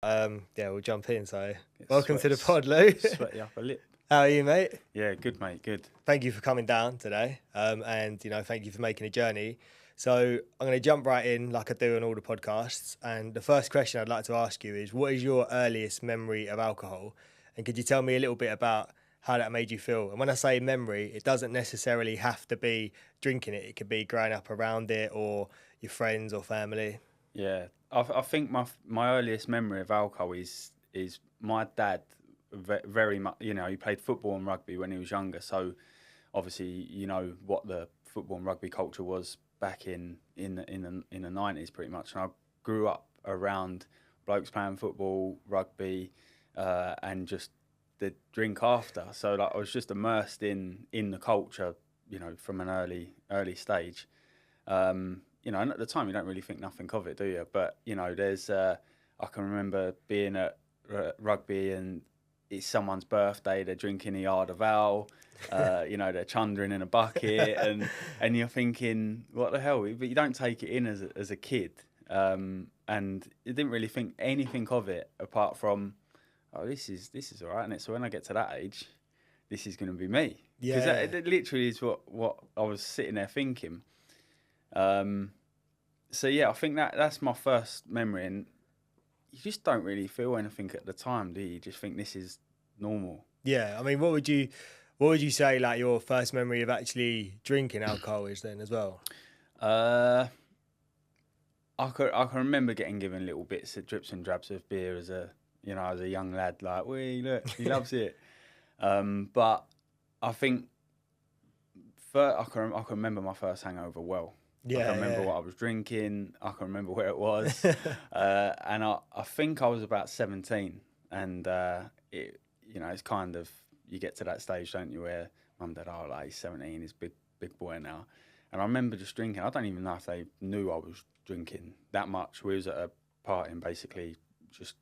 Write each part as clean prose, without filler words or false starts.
Yeah, we'll jump in. So, It welcome to the sweats- pod, Lou. Sweaty upper lip. How are you, mate? Yeah, good, mate. Good. Thank you for coming down today. And thank you for making a journey. So, I'm going to jump right in, like I do on all the podcasts. And the first question I'd like to ask you is, what is your earliest memory of alcohol? And could you tell me a little bit about how that made you feel? And when I say memory, it doesn't necessarily have to be drinking it. It could be growing up around it, or your friends or family. Yeah, I think my earliest memory of alcohol is my dad. Very much, he played football and rugby when he was younger. So obviously, what the football and rugby culture was back in the 90s, pretty much. And I grew up around blokes playing football, rugby, and just the drink after. So like I was just immersed in the culture, from an early stage. And at the time you don't really think nothing of it, do you? But there's I can remember being at rugby and it's someone's birthday, they're drinking a yard of ale, they're chundering in a bucket, and you're thinking, what the hell? But you don't take it in as a kid, and you didn't really think anything of it apart from, oh, this is all right, and so when I get to that age, this is going to be me, because that literally is what I was sitting there thinking. So yeah, I think that's my first memory, and you just don't really feel anything at the time, do you? You just think this is normal. Yeah, I mean, what would you say like your first memory of actually drinking alcohol is then as well? I can remember getting given little bits of drips and drabs of beer as a young lad, like, wee, look, he loves it. But I think I can remember my first hangover well. Yeah, I can remember what I was drinking. I can remember where it was, and I think I was about 17, and it's kind of, you get to that stage, don't you, where mum and dad are like, he's 17, he's big boy now, and I remember just drinking. I don't even know if they knew I was drinking that much. We was at a party, and basically just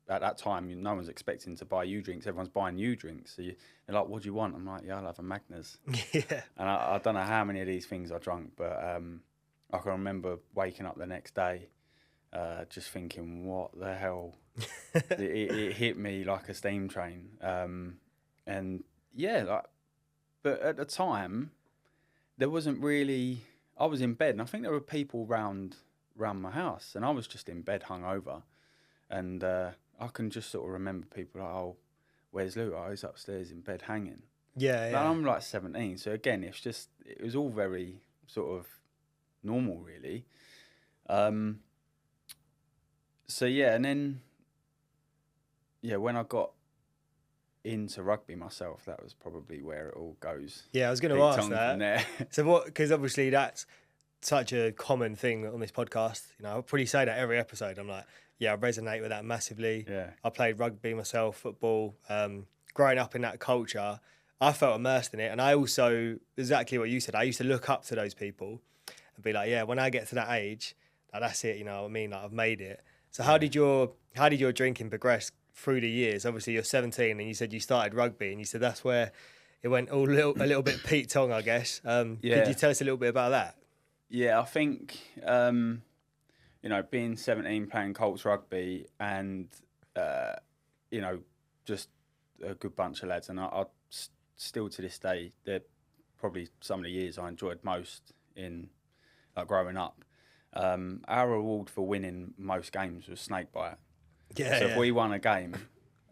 at that time, no one's expecting to buy you drinks. Everyone's buying you drinks. So they're like, "What do you want?" I'm like, "Yeah, I'll have a Magners." Yeah. And I don't know how many of these things I drunk, but I can remember waking up the next day, just thinking, "What the hell?" it hit me like a steam train. And yeah, but at the time, there wasn't really. I was in bed, and I think there were people round my house, and I was just in bed, hungover, and I can just sort of remember people like, "Oh, where's Lou?" "Oh, he's upstairs in bed hanging." Yeah. And I'm like 17, so again, it was all very sort of normal, really. So yeah, and then when I got into rugby myself, that was probably where it all goes. Yeah, I was going to ask that. So what? Because obviously that's such a common thing on this podcast. I'll probably say that every episode. I'm like, yeah, I resonate with that massively. Yeah. I played rugby myself, football. Growing up in that culture, I felt immersed in it, and I also, exactly what you said, I used to look up to those people and be like, yeah, when I get to that age, like, that's it. You know what I mean? Like, I've made it. So how did your drinking progress through the years? Obviously, you're 17, and you said you started rugby, and you said that's where it went a little bit Pete Tong, I guess. Could you tell us a little bit about that? Yeah, I think being 17, playing Colts rugby, and just a good bunch of lads, and I still to this day, they're probably some of the years I enjoyed most in growing up. Our reward for winning most games was snake bite. Yeah. So if we won a game,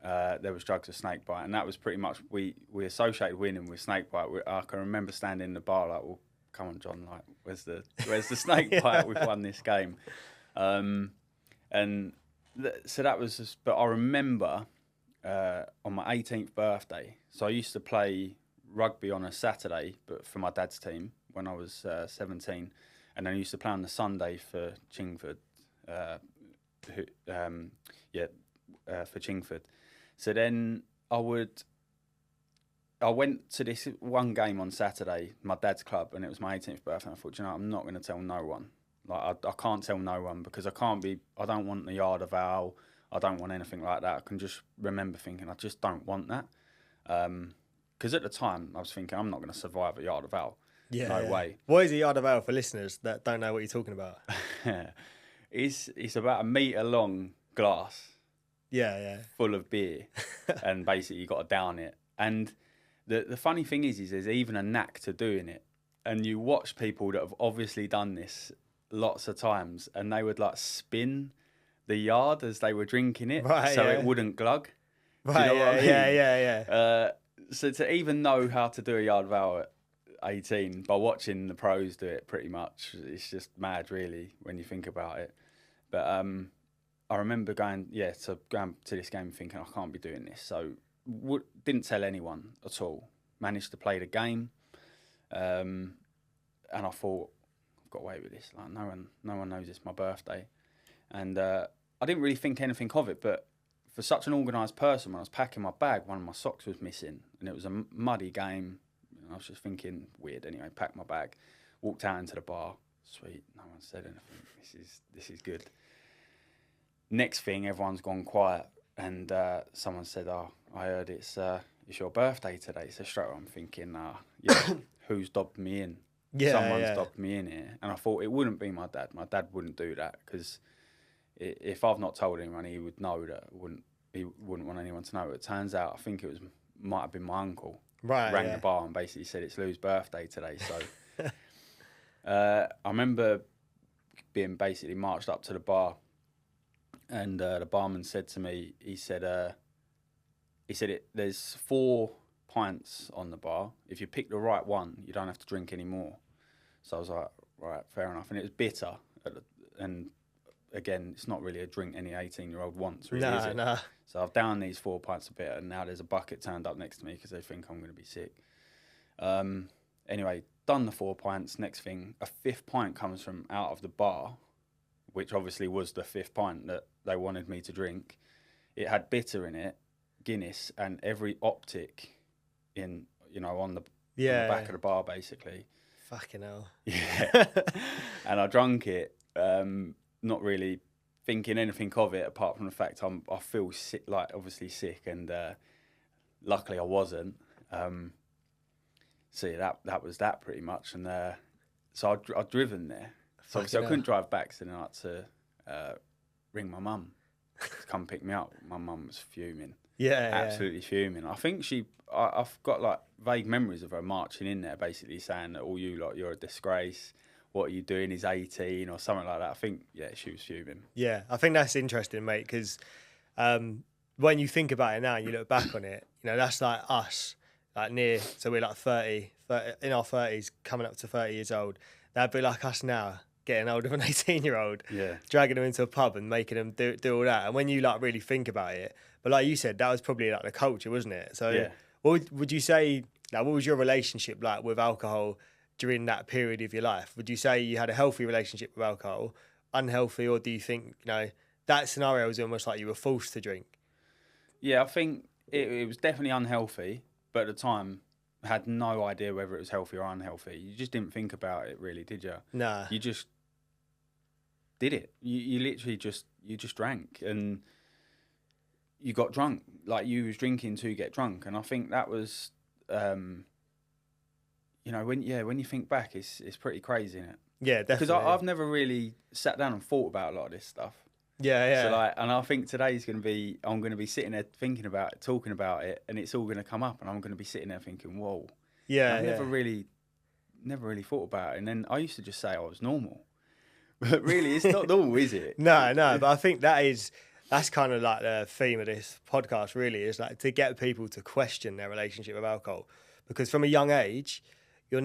there was drugs of snake bite, and that was pretty much, we associated winning with snake bite. I can remember standing in the bar like, well, come on, John, like, where's the snake bite? We've won this game. So that was just, but I remember on my 18th birthday, so I used to play rugby on a Saturday, but for my dad's team when I was 17, and then I used to play on the Sunday for Chingford, for Chingford. So then I went to this one game on Saturday, my dad's club, and it was my 18th birthday. And I thought, I'm not going to tell no one. Like, I can't tell no one, because I don't want the yard of ale. I don't want anything like that. I can just remember thinking, I just don't want that. Because at the time, I was thinking, I'm not going to survive a yard of ale. Yeah. No way. What is a yard of ale for listeners that don't know what you're talking about? It's about a metre long glass. Yeah, full of beer, and basically you got to down it. And the funny thing is there's even a knack to doing it. And you watch people that have obviously done this lots of times, and they would like spin the yard as they were drinking it, Right, so yeah. it wouldn't glug. Right, Do you know what I mean? yeah. So to even know how to do a yard vow at 18 by watching the pros do it, pretty much, it's just mad, really, when you think about it. But I remember going to this game thinking I can't be doing this. So didn't tell anyone at all. Managed to play the game, and I thought I've got away with this. Like no one knows it's my birthday, and I didn't really think anything of it. But for such an organised person, when I was packing my bag, one of my socks was missing, and it was a muddy game. And I was just thinking, weird. Anyway, packed my bag, walked out into the bar. Sweet, no one said anything. This is good. Next thing, everyone's gone quiet, and someone said, "Oh, I heard it's your birthday today." So straight away I'm thinking, who's dobbed me in? Someone's dobbed me in here. And I thought it wouldn't be my dad. My dad wouldn't do that, because if I've not told anyone, he would know that he wouldn't want anyone to know. It turns out I think might have been my uncle. Right, rang the bar and basically said it's Lou's birthday today. So I remember being basically marched up to the bar, and the barman said to me, he said there's 4 pints on the bar. If you pick the right one, you don't have to drink any more. So I was like, right, fair enough. And it was bitter, and again, it's not really a drink any 18-year-old wants, really, is it? Nah. So I've downed these 4 pints of bitter, and now there's a bucket turned up next to me because they think I'm going to be sick. Anyway, done the 4 pints. Next thing, a 5th pint comes from out of the bar, which obviously was the 5th pint that they wanted me to drink. It had bitter in it, Guinness, and every optic on the back of the bar, basically. Fucking hell. Yeah. And I drunk it, not really thinking anything of it apart from the fact I feel sick, like obviously sick, and luckily I wasn't. So yeah, that was that pretty much, and so I'd driven there. So obviously I couldn't drive back, so then I had to ring my mum to come pick me up. My mum was fuming. Absolutely fuming. I think I've got like vague memories of her marching in there, basically saying that all you lot, you're a disgrace. What are you doing? He's 18 or something like that. I think, she was fuming. Yeah, I think that's interesting, mate, because when you think about it now and you look back on it, that's like us, like so we're like 30 in our 30s, coming up to 30 years old. That'd be like us now, getting older than an 18-year-old, dragging them into a pub and making them do all that. And when you like really think about it, but like you said, that was probably like the culture, wasn't it? So what would you say, what was your relationship like with alcohol during that period of your life? Would you say you had a healthy relationship with alcohol, unhealthy, or do you think, that scenario was almost like you were forced to drink? Yeah, I think it was definitely unhealthy, but at the time, I had no idea whether it was healthy or unhealthy. You just didn't think about it, really, did you? Nah. You just did it. You literally just drank, and you got drunk. Like, you was drinking to get drunk, and I think that was, when you think back, it's pretty crazy, isn't it? Yeah, definitely. Because I've never really sat down and thought about a lot of this stuff. Yeah. So and I think today's I'm going to be sitting there thinking about it, talking about it, and it's all going to come up, and I'm going to be sitting there thinking, whoa. Yeah. I've never really thought about it, and then I used to just say I was normal, but really it's not normal, is it? No, but I think that's kind of like the theme of this podcast, really, is like to get people to question their relationship with alcohol, because from a young age, I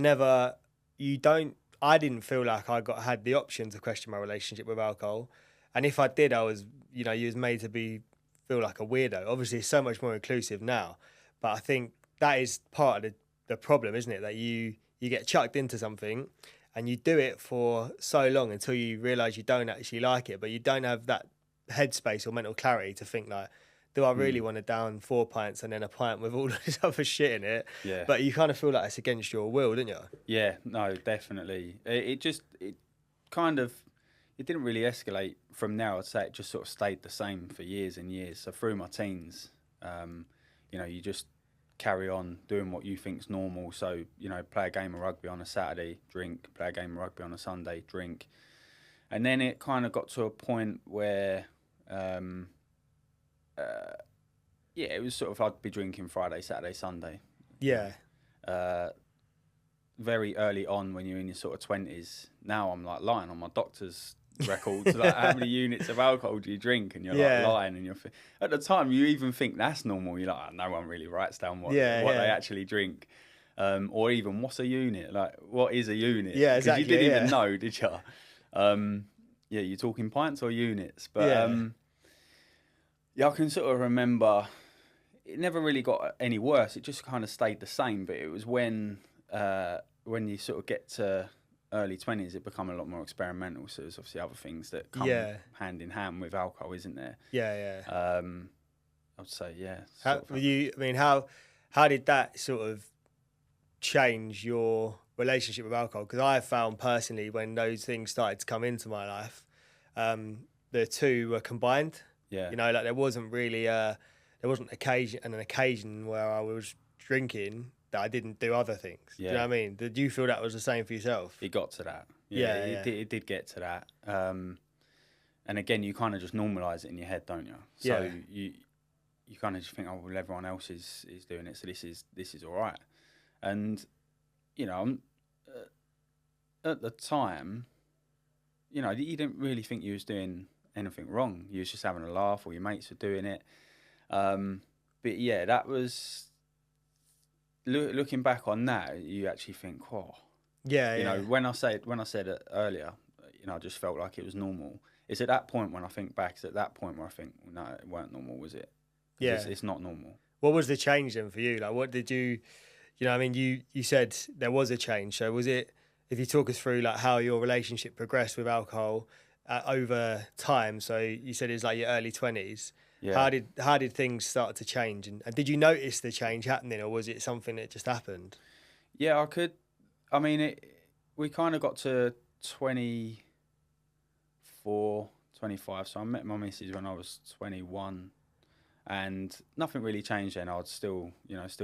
didn't feel like I had the option to question my relationship with alcohol. And if I did, I was, you was made to feel like a weirdo. Obviously, it's so much more inclusive now. But I think that is part of the problem, isn't it? That you get chucked into something and you do it for so long until you realise you don't actually like it, but you don't have that headspace or mental clarity to think like, do I really want to down 4 pints and then a pint with all this other shit in it? Yeah. But you kind of feel like it's against your will, don't you? Yeah, no, definitely. It didn't really escalate from there. I'd say it just sort of stayed the same for years and years. So through my teens, you just carry on doing what you think's normal. So, play a game of rugby on a Saturday, drink, play a game of rugby on a Sunday, drink. And then it kind of got to a point where yeah, it was sort of I'd be drinking Friday, Saturday, Sunday. Yeah. Very early on when you're in your sort of 20s. Now I'm like lying on my doctor's records, like how many units of alcohol do you drink, and you're like lying, and at the time you even think that's normal. You're like, oh, no one really writes down what they actually drink, or even what's a unit, like what is a unit? Yeah, exactly. Because you didn't even know, did you? Yeah, you're talking pints or units, but yeah, I can sort of remember it never really got any worse. It just kind of stayed the same. But it was when you sort of get to early 20s, it become a lot more experimental. So there's obviously other things that come hand in hand with alcohol, isn't there? Yeah. I'd say, yeah. How did that sort of change your relationship with alcohol? Because I found personally, when those things started to come into my life, the two were combined. Yeah. You know, like there wasn't really an occasion where I was drinking that I didn't do other things. Yeah. Do you know what I mean? Did you feel that was the same for yourself? It got to that. It did get to that. And again, you kind of just normalise it in your head, don't you? So you kind of just think, oh, well, everyone else is doing it, so this is all right. And you know, at the time, you know, you didn't really think you was doing anything wrong. You was just having a laugh, or your mates were doing it. But yeah, that was looking back on that, you actually think, oh, you know, when I said it earlier, you know, I just felt like it was normal. It's at that point when I think back, it's at that point where I think, no, it weren't normal, was it? Yeah, it's not normal. What was the change then for you? Like, what did you know, I mean, you said there was a change. So was it, if you talk us through like how your relationship progressed with alcohol over time? So you said it was like your early 20s. Yeah. How did things start to change? And did you notice the change happening, or was it something that just happened? Yeah, I mean, we kind of got to 24, 25. So I met my missus when I was 21. And nothing really changed then. I was still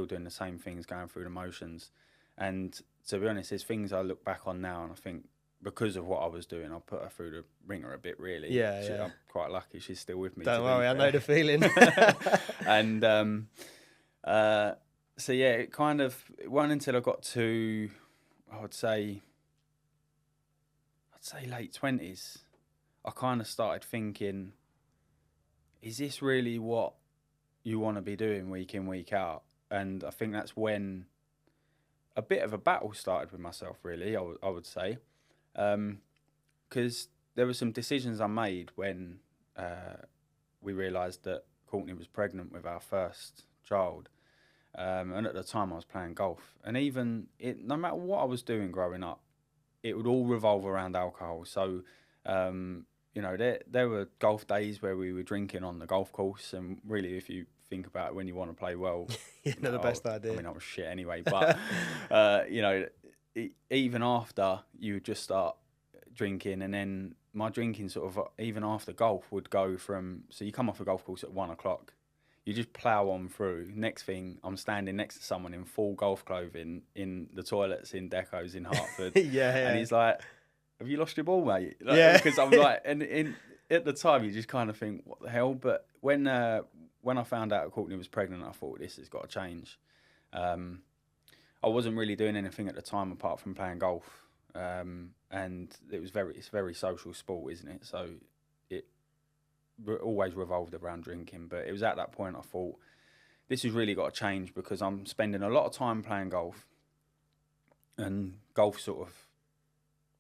doing the same things, going through the motions. And to be honest, there's things I look back on now and I think, because of what I was doing, I put her through the ringer a bit, really. I'm quite lucky she's still with me. Don't worry, I know the feeling. And so yeah, it wasn't until I got to, I'd say late 20s, I kind of started thinking, is this really what you want to be doing week in, week out? And I think that's when a bit of a battle started with myself, really, I would say. Because there were some decisions I made when we realised that Courtney was pregnant with our first child. And at the time I was playing golf. And no matter what I was doing growing up, it would all revolve around alcohol. So, you know, there were golf days where we were drinking on the golf course. And really, if you think about it, when you want to play well... not the best idea. I mean, I was shit anyway. But, you know... even after, you would just start drinking, and then my drinking sort of, even after golf, would go from, so you come off a golf course at 1 o'clock, you just plough on through. Next thing, I'm standing next to someone in full golf clothing in the toilets in Decos in Hartford. And he's like, have you lost your ball, mate? Like, because I'm like, and at the time, you just kind of think, what the hell? But when I found out Courtney was pregnant, I thought, this has got to change. I wasn't really doing anything at the time apart from playing golf, and it's very social sport, isn't it? So it always revolved around drinking. But it was at that point I thought, this has really got to change, because I'm spending a lot of time playing golf, and golf sort of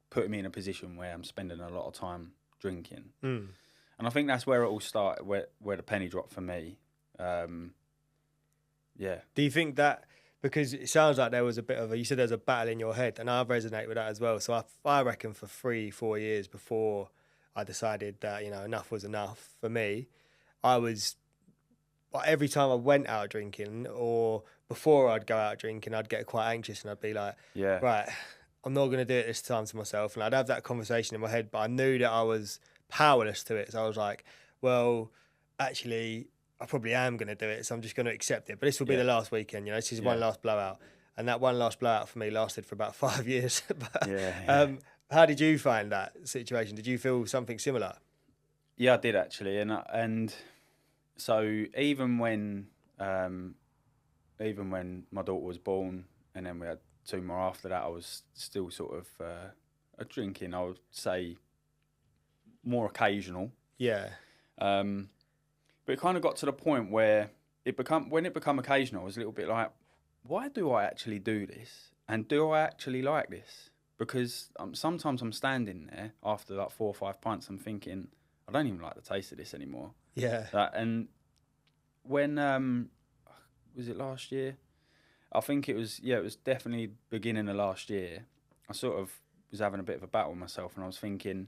putting me in a position where I'm spending a lot of time drinking. And I think that's where it all started, where the penny dropped for me. Do you think that? Because it sounds like there was a bit of you said there's a battle in your head, and I resonate with that as well. So I reckon for 3-4 years before I decided that, you know, enough was enough for me, I was, every time I went out drinking, or before I'd go out drinking, I'd get quite anxious, and I'd be like, right, I'm not going to do it this time to myself. And I'd have that conversation in my head, but I knew that I was powerless to it. So I was like, well, actually, I probably am going to do it, so I'm just going to accept it. But this will be the last weekend, you know, this is one last blowout. And that one last blowout for me lasted for about 5 years. How did you find that situation? Did you feel something similar? Yeah, I did actually. And So even when my daughter was born, and then we had 2 more after that, I was still sort of drinking. I would say more occasional. Yeah. But it kind of got to the point where when it become occasional, I was a little bit like, why do I actually do this? And do I actually like this? Because sometimes I'm standing there after like 4 or 5 pints, I'm thinking, I don't even like the taste of this anymore. Yeah. And when, was it last year? I think it was definitely beginning of last year. I sort of was having a bit of a battle with myself, and I was thinking,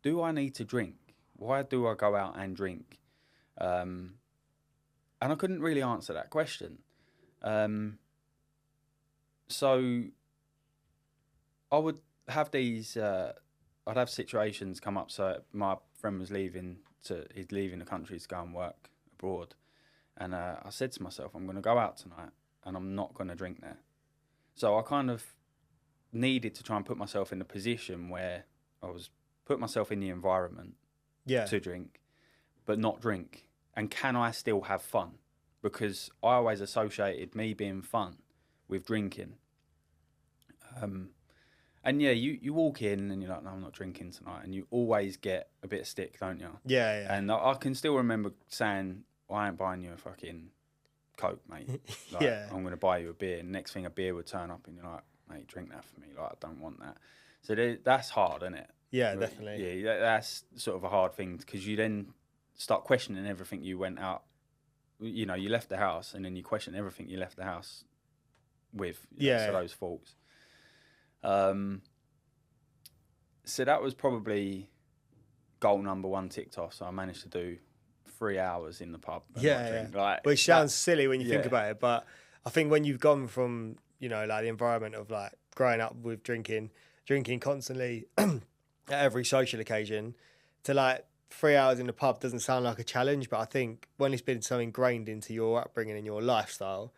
do I need to drink? Why do I go out and drink? And I couldn't really answer that question. So I would have these, I'd have situations come up. So my friend was he's leaving the country to go and work abroad. And I said to myself, I'm going to go out tonight and I'm not going to drink there. So I kind of needed to try and put myself in a position where put myself in the environment to drink, but not drink. And can I still have fun? Because I always associated me being fun with drinking. And yeah, you walk in and you're like, no, I'm not drinking tonight. And you always get a bit of stick, don't you? Yeah. And I can still remember saying, well, I ain't buying you a fucking Coke, mate. Like, I'm going to buy you a beer. And next thing a beer would turn up and you're like, mate, drink that for me. Like, I don't want that. So that's hard, isn't it? Yeah, definitely. Yeah, that's sort of a hard thing because you then start questioning everything you went out. You know, you left the house and then you question everything you left the house with. So those faults. So that was probably goal number 1 ticked off. So I managed to do 3 hours in the pub. Like, which sounds silly when you think about it, but I think when you've gone from, you know, like the environment of like growing up with drinking constantly at every social occasion to like 3 hours in the pub doesn't sound like a challenge, but I think when it's been so ingrained into your upbringing and your lifestyle,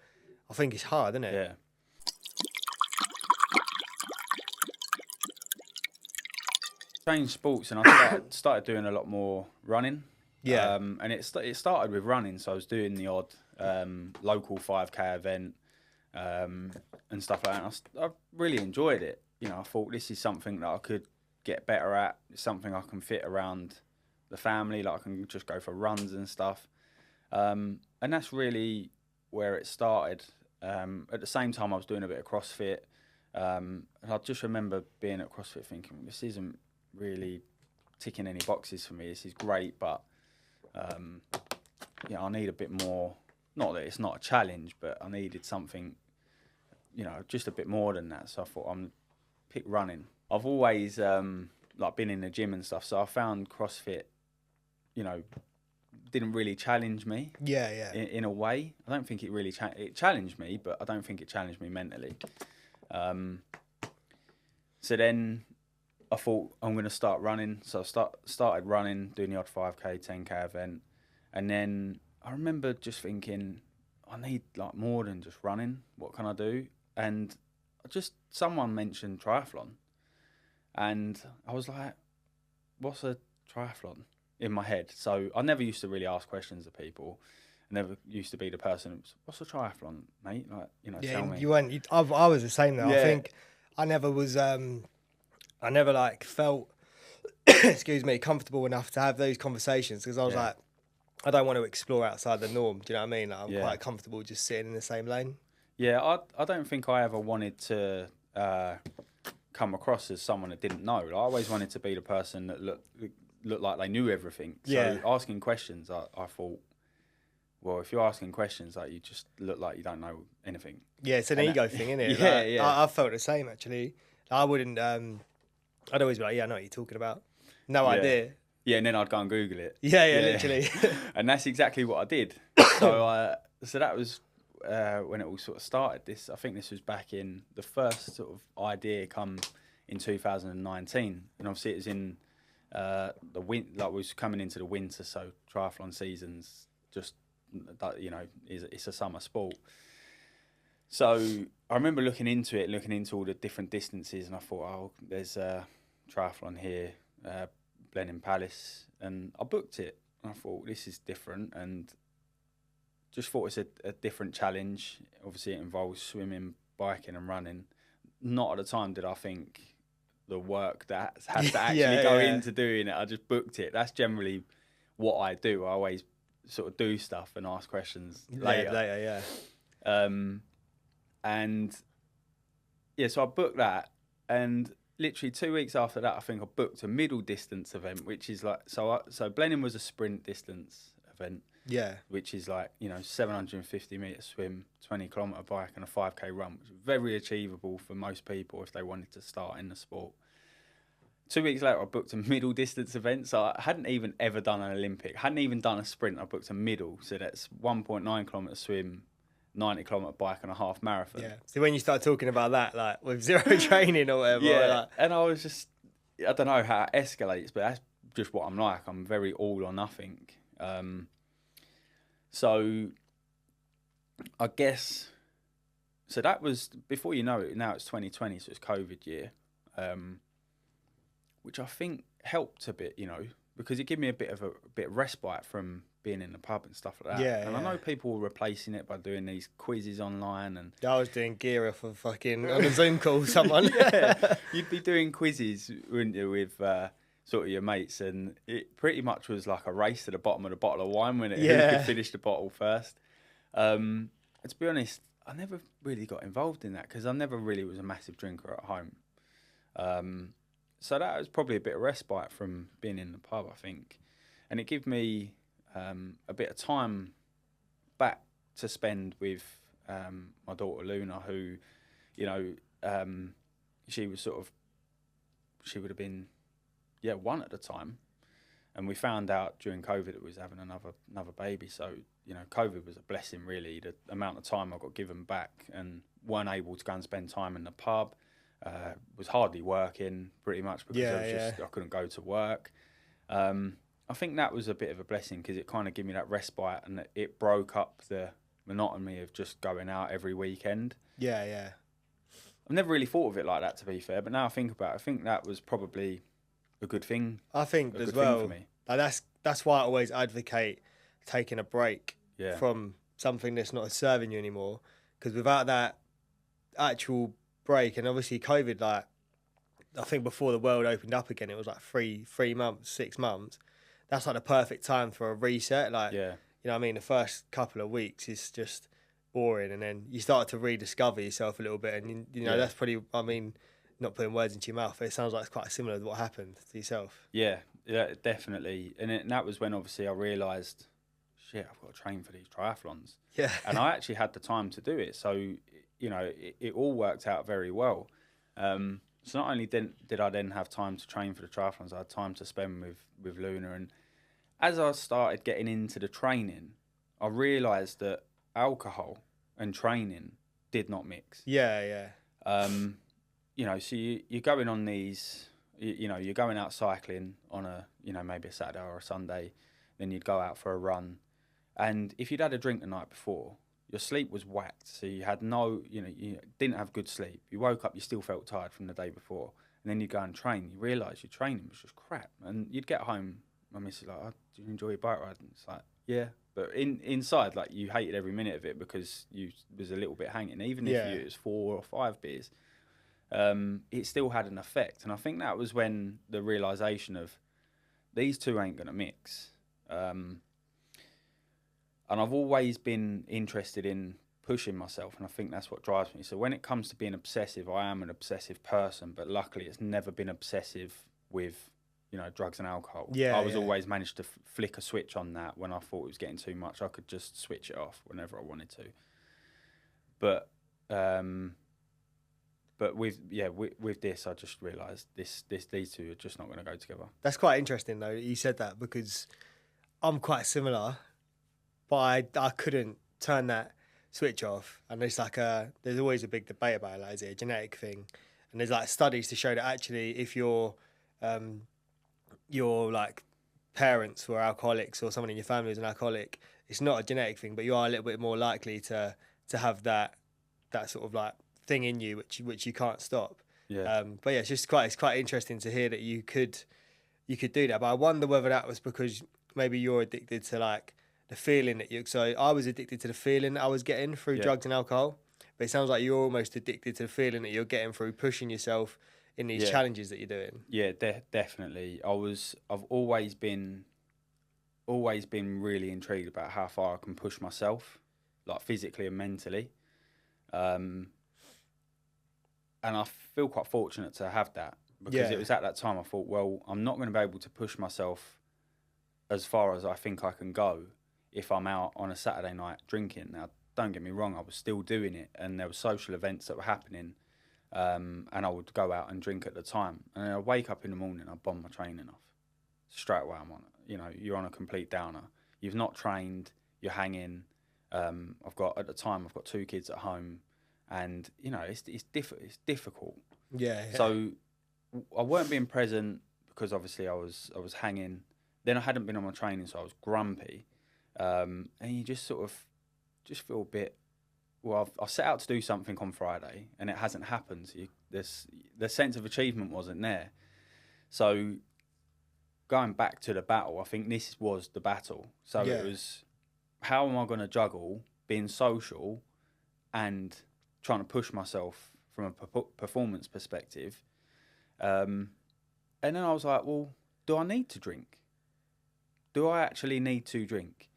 I think it's hard, isn't it? Yeah. Changed sports and I started doing a lot more running. Yeah. And it started with running, so I was doing the odd local 5K event and stuff like that. And I really enjoyed it. You know, I thought this is something that I could get better at. It's something I can fit around the family. Like I can just go for runs and stuff. And that's really where it started. At the same time, I was doing a bit of CrossFit. And I just remember being at CrossFit thinking, this isn't really ticking any boxes for me. This is great, but I need a bit more. Not that it's not a challenge, but I needed something, you know, just a bit more than that. So I thought I'm pick running. I've always like been in the gym and stuff, so I found CrossFit, you know, didn't really challenge me. Yeah. In a way, I don't think it really it challenged me, but I don't think it challenged me mentally. So then I thought I'm going to start running. So I started running, doing the odd 5K, 10K event. And then I remember just thinking, I need like more than just running. What can I do? And someone mentioned triathlon. And I was like, what's a triathlon in my head? So I never used to really ask questions of people. I never used to be the person who was, what's a triathlon, mate? Like, you know, tell me. I was the same though. Yeah. I think I never was, I never like felt, excuse me, comfortable enough to have those conversations because I was like, I don't want to explore outside the norm. Do you know what I mean? Like, I'm quite comfortable just sitting in the same lane. Yeah, I don't think I ever wanted to come across as someone that didn't know. I always wanted to be the person that looked like they knew everything. So asking questions, I thought, well, if you're asking questions, like you just look like you don't know anything. Yeah, it's an ego thing, isn't it? I felt the same actually. I wouldn't. I'd always be like, I know what you're talking about. No idea. Yeah, and then I'd go and Google it. Yeah, literally. And that's exactly what I did. So that was when it all sort of started. I think this was back in the first sort of idea come in 2019, and obviously it was in the winter. Like we was coming into the winter, so triathlon seasons just it's a summer sport. So I remember looking into all the different distances, and I thought, oh, there's a triathlon here, Blenheim Palace, and I booked it. And I thought, this is different, and just thought it's a different challenge. Obviously, it involves swimming, biking, and running. Not at the time did I think the work that has to actually go into doing it. I just booked it. That's generally what I do. I always sort of do stuff and ask questions later. And yeah, so I booked that, and literally 2 weeks after that, I think I booked a middle distance event, which is like so Blenheim was a sprint distance event. Yeah. Which is like, 750 metre swim, 20 kilometre bike and a 5K run, which is very achievable for most people if they wanted to start in the sport. 2 weeks later, I booked a middle distance event. So I hadn't even ever done an Olympic, hadn't even done a sprint. I booked a middle. So that's 1.9 kilometre swim, 90 kilometre bike and a half marathon. Yeah. So when you start talking about that, like with zero training or whatever. Yeah. And I was just, I don't know how it escalates, but that's just what I'm like. I'm very all or nothing. So I guess, so that was, before you know it, now it's 2020, so it's COVID year, which I think helped a bit, because it gave me a bit of respite from being in the pub and stuff like that. Yeah, and I know people were replacing it by doing these quizzes online. And I was doing gear for fucking on a Zoom call with someone. Yeah, you'd be doing quizzes, wouldn't you, with sort of your mates, and it pretty much was like a race to the bottom of the bottle of wine when who could finish the bottle first. And to be honest, I never really got involved in that because I never really was a massive drinker at home. So that was probably a bit of respite from being in the pub, I think, and it gave me a bit of time back to spend with my daughter Luna, who, she was she would have been 1 at the time, and we found out during COVID that we was having another baby. So COVID was a blessing, really. The amount of time I got given back and weren't able to go and spend time in the pub, was hardly working pretty much because I couldn't go to work. I think that was a bit of a blessing because it kind of gave me that respite, and it broke up the monotony of just going out every weekend. Yeah. I've never really thought of it like that, to be fair, but now I think about it, I think that was probably a good thing. I think as well. For me. Like that's why I always advocate taking a break from something that's not serving you anymore. Because without that actual break, and obviously COVID, like I think before the world opened up again, it was like 3 months, 6 months. That's like the perfect time for a reset. Like, you know what I mean? The first couple of weeks is just boring, and then you start to rediscover yourself a little bit, and that's pretty. I mean, not putting words into your mouth, but it sounds like it's quite similar to what happened to yourself. Yeah, definitely. And that was when obviously I realised, shit, I've got to train for these triathlons. Yeah. And I actually had the time to do it. So, it all worked out very well. So not only did I then have time to train for the triathlons, I had time to spend with Luna. And as I started getting into the training, I realised that alcohol and training did not mix. Yeah. So you're going on these, you're going out cycling on a, maybe a Saturday or a Sunday, then you'd go out for a run. And if you'd had a drink the night before, your sleep was whacked. So you had you didn't have good sleep. You woke up, you still felt tired from the day before. And then you go and train, you realise your training was just crap. And you'd get home, my missus like, oh, do you enjoy your bike ride? And it's like, yeah. But inside, like, you hated every minute of it because you was a little bit hanging. Even if it was 4 or 5 beers, it still had an effect. And I think that was when the realisation of these two ain't going to mix. And I've always been interested in pushing myself, and I think that's what drives me. So when it comes to being obsessive, I am an obsessive person, but luckily it's never been obsessive with, drugs and alcohol. I was always managed to flick a switch on that when I thought it was getting too much. I could just switch it off whenever I wanted to. But with this, I just realised these two are just not going to go together. That's quite interesting though. You said that because I'm quite similar, but I couldn't turn that switch off. And it's like there's always a big debate about it. Like, is it a genetic thing? And there's like studies to show that actually, if your like parents were alcoholics or someone in your family is an alcoholic, it's not a genetic thing, but you are a little bit more likely to have that sort of like thing in you which you can't stop. But yeah, it's quite interesting to hear that you could do that. But I wonder whether that was because maybe you're addicted to like the feeling that you. So I was addicted to the feeling that I was getting through drugs and alcohol, but it sounds like you're almost addicted to the feeling that you're getting through pushing yourself in these Yeah. challenges that you're doing. Yeah, definitely. I've always been really intrigued about how far I can push myself, like physically and mentally. And I feel quite fortunate to have that, because it was at that time I thought, well, I'm not going to be able to push myself as far as I think I can go if I'm out on a Saturday night drinking. Now, don't get me wrong, I was still doing it, and there were social events that were happening, and I would go out and drink at the time. And then I'd wake up in the morning, I'd bomb my training off. Straight away, I'm on, you're on a complete downer. You've not trained, you're hanging. At the time, I've got 2 kids at home, and it's difficult. Yeah. So I weren't being present because obviously I was hanging. Then I hadn't been on my training, so I was grumpy, and you just sort of feel a bit. Well, I set out to do something on Friday, and it hasn't happened. So the sense of achievement wasn't there. So going back to the battle, I think this was the battle. So it was, how am I going to juggle being social and trying to push myself from a performance perspective? And then I was like, well, do I need to drink? Do I actually need to drink?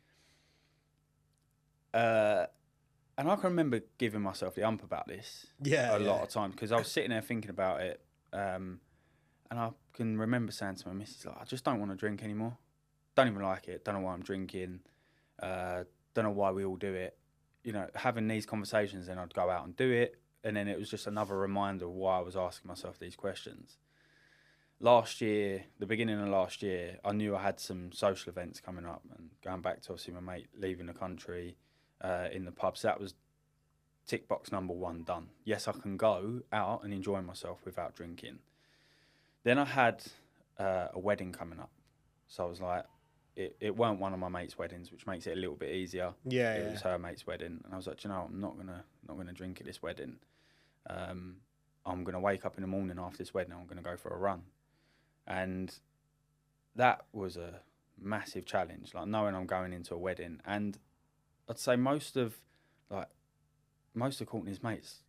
And I can remember giving myself the ump about this a lot of times, because I was sitting there thinking about it. And I can remember saying to my missus, like, I just don't want to drink anymore. Don't even like it. Don't know why I'm drinking. Don't know why we all do it. Having these conversations, then I'd go out and do it. And then it was just another reminder of why I was asking myself these questions. Last year, the beginning of last year, I knew I had some social events coming up, and going back to obviously my mate leaving the country in the pubs. That was tick box number 1 done. Yes, I can go out and enjoy myself without drinking. Then I had a wedding coming up. So I was like, it weren't one of my mates' weddings, which makes it a little bit easier. It was her mate's wedding. And I was like, I'm not gonna drink at this wedding. I'm gonna wake up in the morning after this wedding, I'm gonna go for a run. And that was a massive challenge, like knowing I'm going into a wedding. And I'd say most of Courtney's mates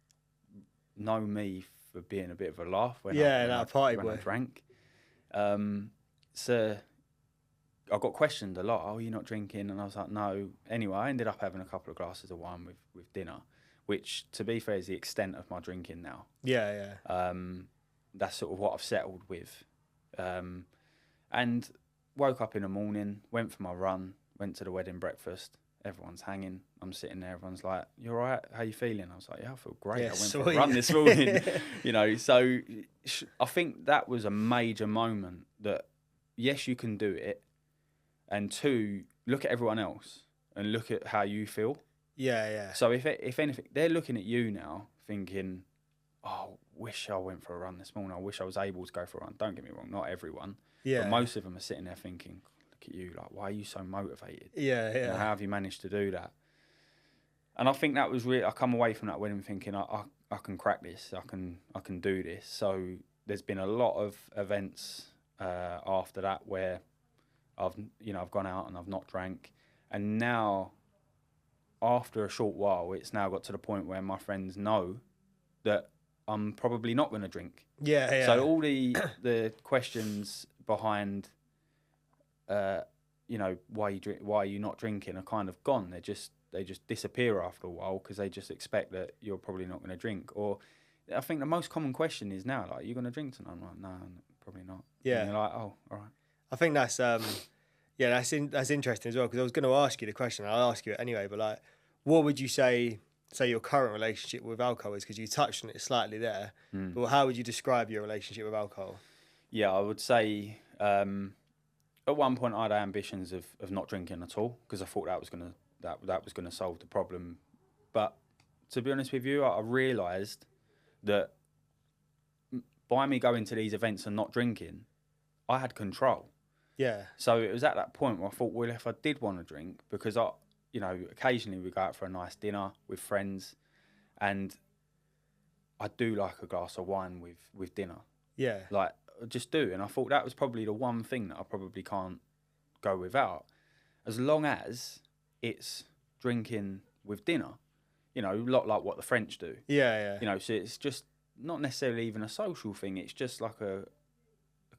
know me for being a bit of a laugh when I drank. So I got questioned a lot. Oh, you're not drinking? And I was like, no. Anyway, I ended up having a couple of glasses of wine with dinner, which, to be fair, is the extent of my drinking now. That's sort of what I've settled with. And woke up in the morning, went for my run, went to the wedding breakfast. Everyone's hanging. I'm sitting there. Everyone's like, "You all right? How you feeling?" I was like, "Yeah, I feel great. I went for a run this morning." So I think that was a major moment that, yes, you can do it, and 2, look at everyone else and look at how you feel. So if anything, they're looking at you now thinking, "Oh, wish I went for a run this morning. I wish I was able to go for a run." Don't get me wrong, not everyone. But most of them are sitting there thinking, look at you, like, why are you so motivated? How have you managed to do that? And I think that was really, I come away from that wedding thinking, I can crack this, I can do this. So there's been a lot of events after that where I've gone out and I've not drank. And now, after a short while, it's now got to the point where my friends know that I'm probably not going to drink. So all the questions behind, why are you not drinking are kind of gone. They just disappear after a while, because they just expect that you're probably not going to drink. Or I think the most common question is now, like, are you going to drink tonight? I'm like, no, probably not. And you're like, oh, all right. I think that's that's interesting as well, because I was going to ask you the question. I'll ask you it anyway. But like, what would you say your current relationship with alcohol is? Because you touched on it slightly there. But how would you describe your relationship with alcohol? Yeah, I would say at one point I had ambitions of not drinking at all, because I thought that was gonna solve the problem. But to be honest with you, I realised that by me going to these events and not drinking, I had control. So it was at that point where I thought, well, if I did want to drink, because occasionally we go out for a nice dinner with friends, and I do like a glass of wine with dinner. Like, I just do. And I thought that was probably the one thing that I probably can't go without. As long as it's drinking with dinner. You know, a lot like what the French do. Yeah. You know, so it's just not necessarily even a social thing. It's just like a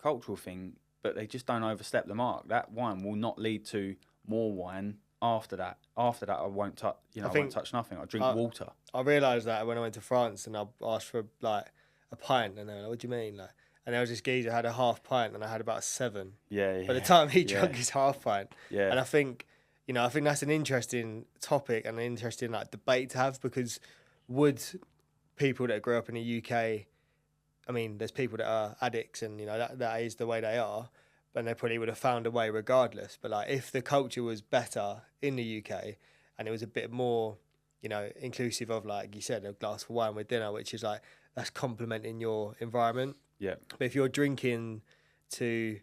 cultural thing, but they just don't overstep the mark. That wine will not lead to more wine after that. After that, I won't touch. You know, I won't touch nothing. I'll drink water. I realised that when I went to France and I asked for like a pint, and they were like, "What do you mean?" Like, and there was this geezer had a half pint, and I had about 7. Yeah. By the time he drank his half pint, Yeah. and I think that's an interesting topic and an interesting like debate to have, because would people that grew up in the UK, I mean, there's people that are addicts, and that is the way they are, but they probably would have found a way regardless. But like, if the culture was better in the UK and it was a bit more, inclusive of, like you said, a glass of wine with dinner, which is like, that's complementing your environment. Yeah. But if you're drinking to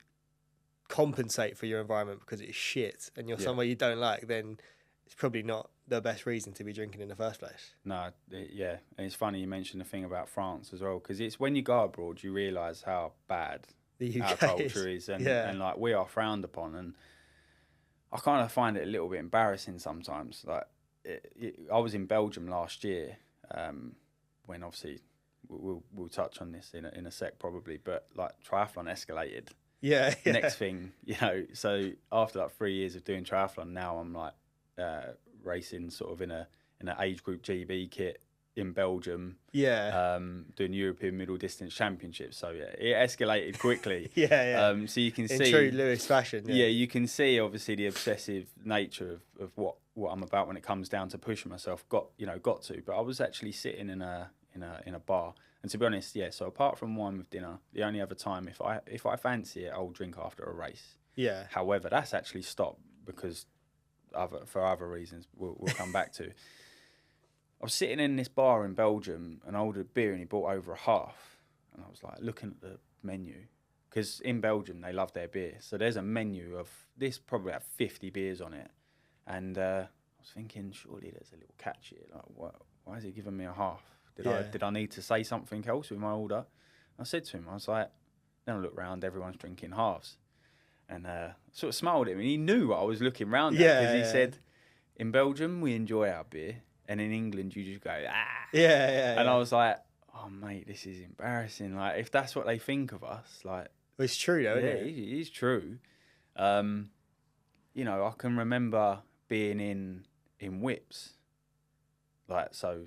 compensate for your environment because it's shit and you're somewhere you don't like, then it's probably not the best reason to be drinking in the first place. No, yeah. And it's funny you mentioned the thing about France as well, because it's when you go abroad, you realise how bad the UK our culture is and like we are frowned upon. And I kind of find it a little bit embarrassing sometimes. Like, I was in Belgium last year, when obviously we'll touch on this in a sec probably, but like triathlon escalated. Yeah. Next thing, so after like 3 years of doing triathlon, now I'm like racing sort of in an age group GB kit in Belgium. Yeah. Doing European middle distance championships. So yeah, it escalated quickly. Yeah. So you can in see true Lewis fashion. Yeah, you can see obviously the obsessive nature of what I'm about when it comes down to pushing myself. Got to. But I was actually sitting in a bar, and to be honest, yeah. So apart from wine with dinner, the only other time if I fancy it, I'll drink after a race. Yeah. However, that's actually stopped because for other reasons we'll come back to. I was sitting in this bar in Belgium and I ordered a beer and he brought over a half, and I was like looking at the menu, because in Belgium they love their beer, so there's a menu of this probably have 50 beers on it, and I was thinking surely there's a little catch here, like why is he giving me a half? Did I need to say something else with my order? I said to him, I was like, then I look round, everyone's drinking halves, and sort of smiled at him, and he knew what I was looking round at, because he said, in Belgium we enjoy our beer, and in England you just go, ah. Yeah. And I was like, oh mate, this is embarrassing. Like, if that's what they think of us, like, well, it's true though, isn't it? It is true. I can remember being in whips, like, so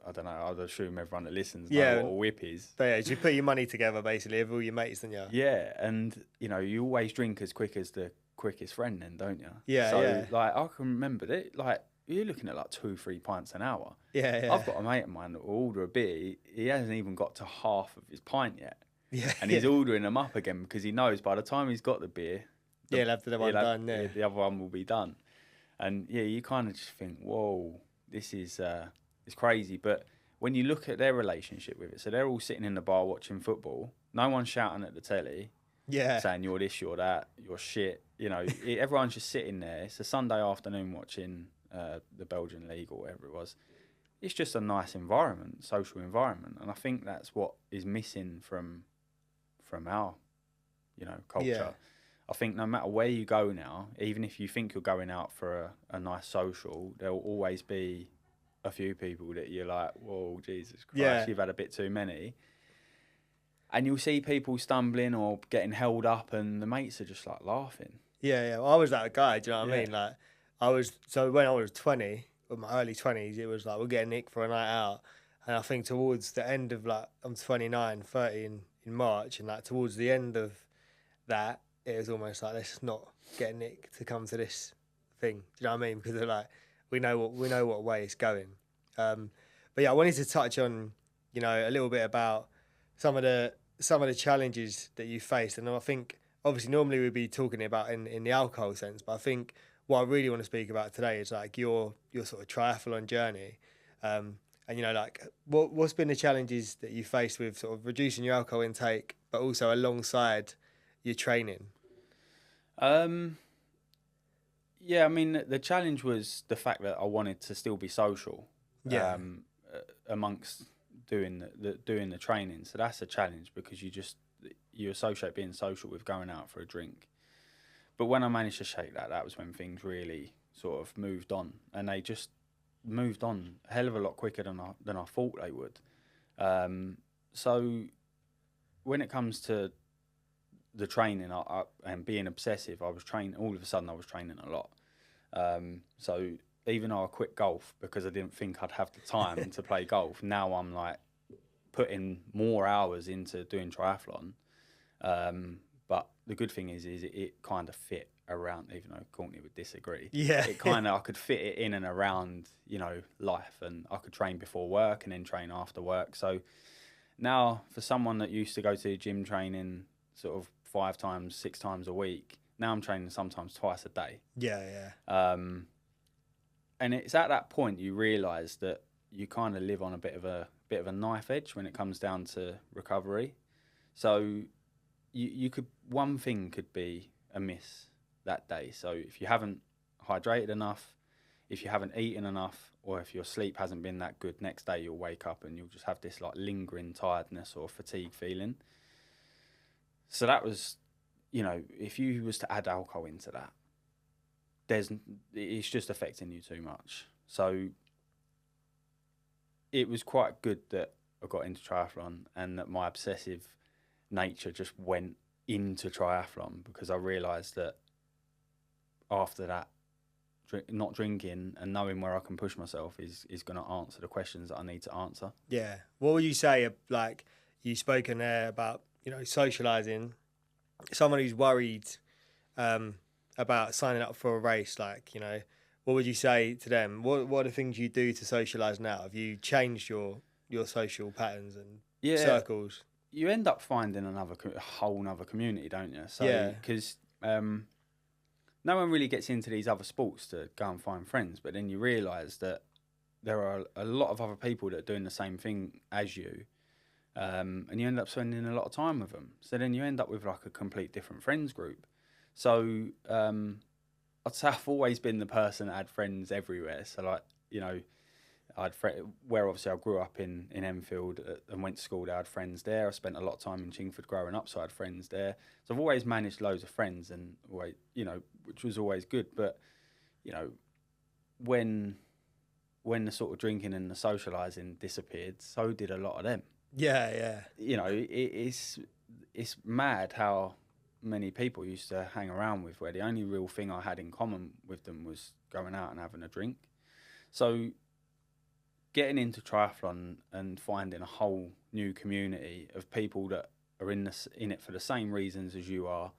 I don't know, I'd assume everyone that listens know what a whip is. But yeah, you put your money together basically with all your mates, don't you? Yeah, and you always drink as quick as the quickest friend then, don't you? Yeah. So like, I can remember that, like, you're looking at like 2-3 pints an hour. Yeah. I've got a mate of mine that will order a beer. He hasn't even got to half of his pint yet. Yeah. And he's ordering them up again because he knows by the time he's got the beer, he'll have the one done. Yeah. The other one will be done. And yeah, you kind of just think, whoa, this is it's crazy. But when you look at their relationship with it, so they're all sitting in the bar watching football. No one's shouting at the telly. Yeah. Saying you're this, you're that, you're shit. Everyone's just sitting there. It's a Sunday afternoon watching the Belgian league or whatever it was. It's just a nice environment, social environment, and I think that's what is missing from our, culture. Yeah. I think no matter where you go now, even if you think you're going out for a nice social, there will always be a few people that you're like, whoa, Jesus Christ, you've had a bit too many. And you'll see people stumbling or getting held up, and the mates are just like laughing. Yeah. Well, I was that guy, do you know what I mean? Like, when I was 20, in my early 20s, it was like, we're getting nicked for a night out. And I think towards the end of, like, I'm 29, 30 in March, and like towards the end of that, it was almost like, let's not get nicked to come to this thing. Do you know what I mean? Because they're like, we know what way it's going. But yeah, I wanted to touch on, a little bit about some of the challenges that you faced. And I think obviously normally we'd be talking about in the alcohol sense, but I think what I really want to speak about today is like your sort of triathlon journey. And like what's been the challenges that you faced with sort of reducing your alcohol intake, but also alongside your training? Yeah, I mean, the challenge was the fact that I wanted to still be social. Yeah. Amongst doing the training, so that's a challenge because you associate being social with going out for a drink. But when I managed to shake that was when things really sort of moved on, and they just moved on a hell of a lot quicker than I thought they would. So when it comes to the training and being obsessive, I was training. All of a sudden, I was training a lot. So even though I quit golf because I didn't think I'd have the time to play golf, now I'm like putting more hours into doing triathlon. But the good thing is it kind of fit around, even though Courtney would disagree. Yeah. It kind of, I could fit it in and around, life, and I could train before work and then train after work. So now for someone that used to go to the gym training sort of 5 times, 6 times a week, now I'm training sometimes twice a day. Yeah. And it's at that point you realise that you kind of live on a bit of a knife edge when it comes down to recovery. So you could, one thing could be amiss that day. So if you haven't hydrated enough, if you haven't eaten enough, or if your sleep hasn't been that good, next day you'll wake up and you'll just have this like lingering tiredness or fatigue feeling. So that was, if you was to add alcohol into that, it's just affecting you too much. So it was quite good that I got into triathlon and that my obsessive nature just went into triathlon, because I realised that after that, not drinking and knowing where I can push myself is going to answer the questions that I need to answer. Yeah. What would you say, like, you've spoken there about, socialising, someone who's worried about signing up for a race, like, what would you say to them? What are the things you do to socialise now? Have you changed your social patterns and circles? You end up finding a whole other community, don't you? So, because no one really gets into these other sports to go and find friends, but then you realise that there are a lot of other people that are doing the same thing as you, and you end up spending a lot of time with them. So then you end up with like a complete different friends group. So I'd say I've always been the person that had friends everywhere. So like, where obviously I grew up in Enfield and went to school there, I had friends there. I spent a lot of time in Chingford growing up, so I had friends there. So I've always managed loads of friends, and which was always good. But when the sort of drinking and the socialising disappeared, so did a lot of them. Yeah. It's mad how many people used to hang around with, where the only real thing I had in common with them was going out and having a drink. So getting into triathlon and finding a whole new community of people that are in it for the same reasons as you are,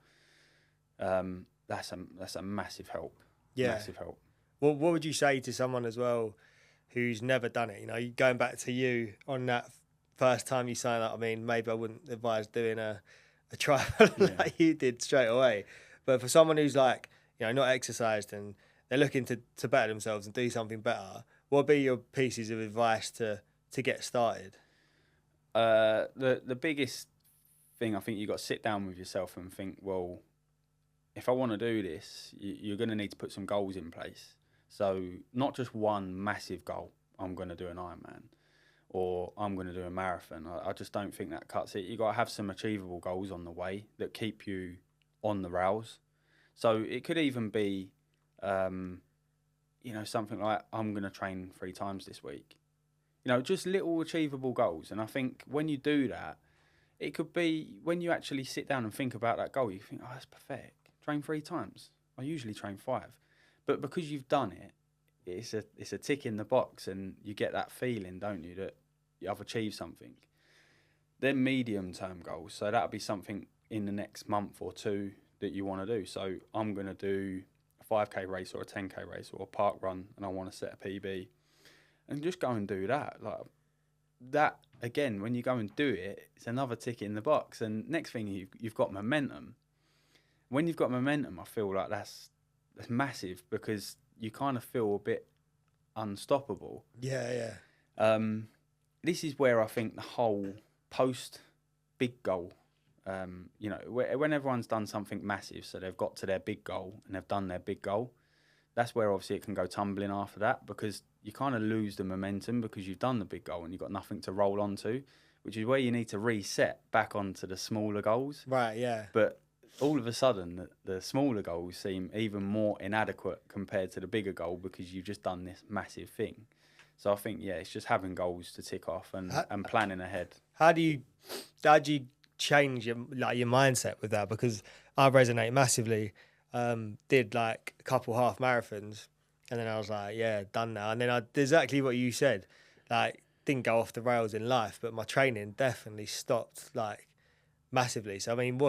that's a massive help. Yeah. Massive help. Well, what would you say to someone as well who's never done it? Going back to you on that first time you signed up, I mean, maybe I wouldn't advise doing a triathlon like you did straight away. But for someone who's like, not exercised and they're looking to better themselves and do something better, what would be your pieces of advice to get started? The biggest thing, I think you've got to sit down with yourself and think, well, if I want to do this, you're going to need to put some goals in place. So not just one massive goal, I'm going to do an Ironman or I'm going to do a marathon. I just don't think that cuts it. You've got to have some achievable goals on the way that keep you on the rails. So it could even be, something like, I'm going to train 3 times this week. Just little achievable goals. And I think when you do that, it could be when you actually sit down and think about that goal, you think, oh, that's pathetic. Train 3 times. I usually train 5. But because you've done it, it's a tick in the box, and you get that feeling, don't you, that I've achieved something. Then medium-term goals. So that'll be something in the next month or 2 that you want to do. So I'm going to do a 5K race or a 10K race or a park run, and I want to set a PB. And just go and do that. Like that, again, when you go and do it, it's another tick in the box. And next thing, you've got momentum. When you've got momentum, I feel like that's massive, because you kind of feel a bit unstoppable. Yeah. This is where I think the whole post big goal, when everyone's done something massive, so they've got to their big goal and they've done their big goal, that's where obviously it can go tumbling after that, because you kind of lose the momentum because you've done the big goal and you've got nothing to roll onto, which is where you need to reset back onto the smaller goals. Right, yeah. But all of a sudden the smaller goals seem even more inadequate compared to the bigger goal because you've just done this massive thing. So I think, yeah, it's just having goals to tick off and planning ahead. How do you change your mindset with that? Because I resonate massively. Did like a couple half marathons, and then I was like, yeah, done now. And then I did exactly what you said. Like, didn't go off the rails in life, but my training definitely stopped like massively. So I mean,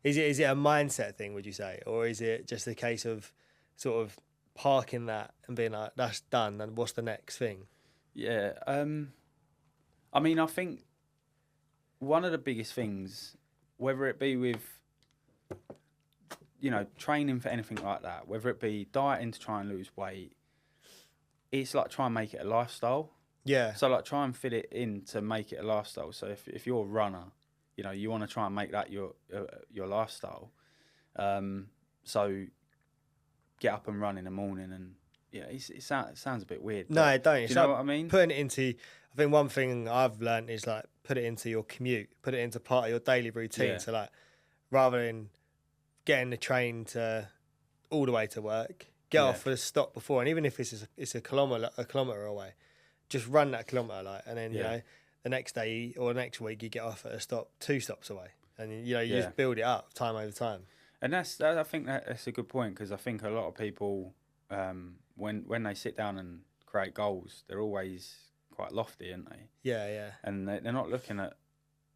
is it a mindset thing, would you say, or is it just a case of sort of parking that and being like, that's done, and what's the next thing? Yeah, I mean, I think one of the biggest things, whether it be with, training for anything like that, whether it be dieting to try and lose weight, it's like try and make it a lifestyle. Yeah. So like try and fit it in to make it a lifestyle. So if you're a runner, you want to try and make that your lifestyle. So get up and run in the morning, and it sounds a bit weird. No, it don't. Do you know what I mean? Putting it into, I think one thing I've learned is like put it into your commute, put it into part of your daily routine. Yeah. So like rather than getting the train to all the way to work, get off for a stop before, and even if it's a kilometre away, just run that kilometre, like, and then you know the next day or next week you get off at a stop 2 stops away, and you just build it up time over time. And I think that's a good point, because I think a lot of people when they sit down and create goals, they're always quite lofty, aren't they? Yeah. And they're not looking at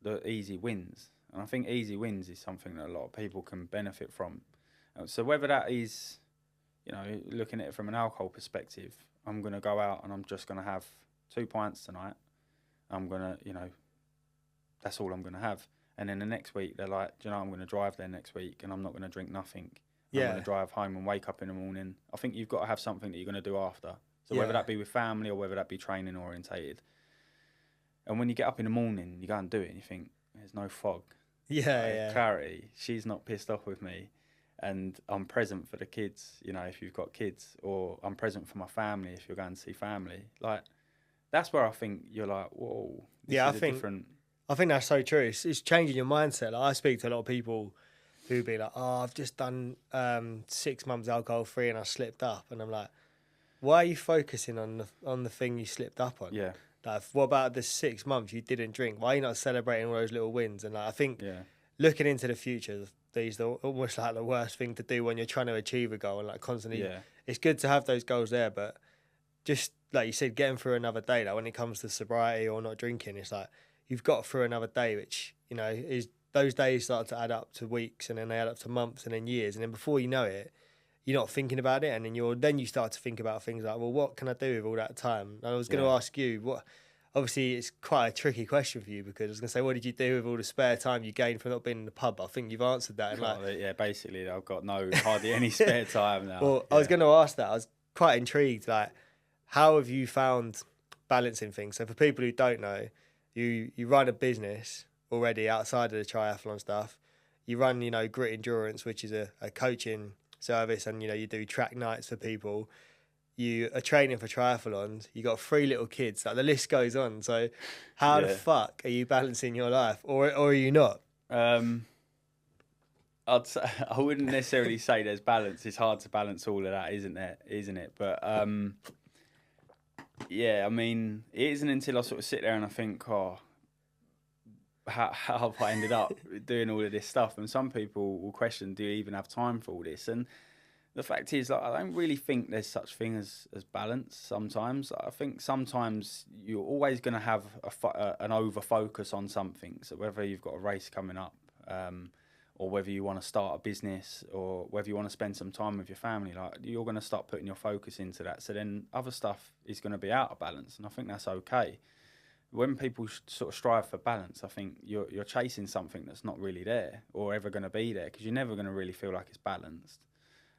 the easy wins. And I think easy wins is something that a lot of people can benefit from. So whether that is, looking at it from an alcohol perspective, I'm going to go out and I'm just going to have 2 pints tonight. I'm going to, that's all I'm going to have. And then the next week, they're like, I'm going to drive there next week and I'm not going to drink nothing. I'm going to drive home and wake up in the morning. I think you've got to have something that you're going to do after. So whether that be with family or whether that be training orientated. And when you get up in the morning, you go and do it and you think, there's no fog. Clarity. She's not pissed off with me. And I'm present for the kids, if you've got kids. Or I'm present for my family if you're going to see family. Like, that's where I think you're like, whoa, this is different... I think that's so true. It's changing your mindset. Like, I speak to a lot of people who be like, "Oh, I've just done 6 months alcohol free and I slipped up," and I'm like, "Why are you focusing on the thing you slipped up on? Yeah. Like, what about the 6 months you didn't drink? Why are you not celebrating all those little wins?" And like, I think looking into the future, these are almost like the worst thing to do when you're trying to achieve a goal and like constantly. Yeah. It's good to have those goals there, but just like you said, getting through another day. Like when it comes to sobriety or not drinking, it's like, you've got through another day, which, is those days start to add up to weeks, and then they add up to months and then years. And then before you know it, you're not thinking about it. And then you start to think about things like, well, what can I do with all that time? And I was going to ask you, obviously it's quite a tricky question for you, because I was going to say, what did you do with all the spare time you gained from not being in the pub? I think you've answered that. And basically I've got hardly any spare time now. Well, I was going to ask that. I was quite intrigued. Like, how have you found balancing things? So for people who don't know, you run a business already outside of the triathlon stuff. You run, Grit Endurance, which is a coaching service, and, you do track nights for people. You are training for triathlons. You got 3 little kids. Like, the list goes on. So how the fuck are you balancing your life, or are you not? I wouldn't necessarily say there's balance. It's hard to balance all of that, isn't it? But I mean, it isn't until I sort of sit there and I think, how have I ended up doing all of this stuff? And some people will question, do you even have time for all this? And the fact is, like, I don't really think there's such thing as balance sometimes. I think sometimes you're always going to have an over-focus on something. So whether you've got a race coming up, or whether you want to start a business, or whether you want to spend some time with your family, like, you're going to start putting your focus into that. So then other stuff is going to be out of balance, and I think that's okay. When people sort of strive for balance, I think you're chasing something that's not really there or ever going to be there, because you're never going to really feel like it's balanced.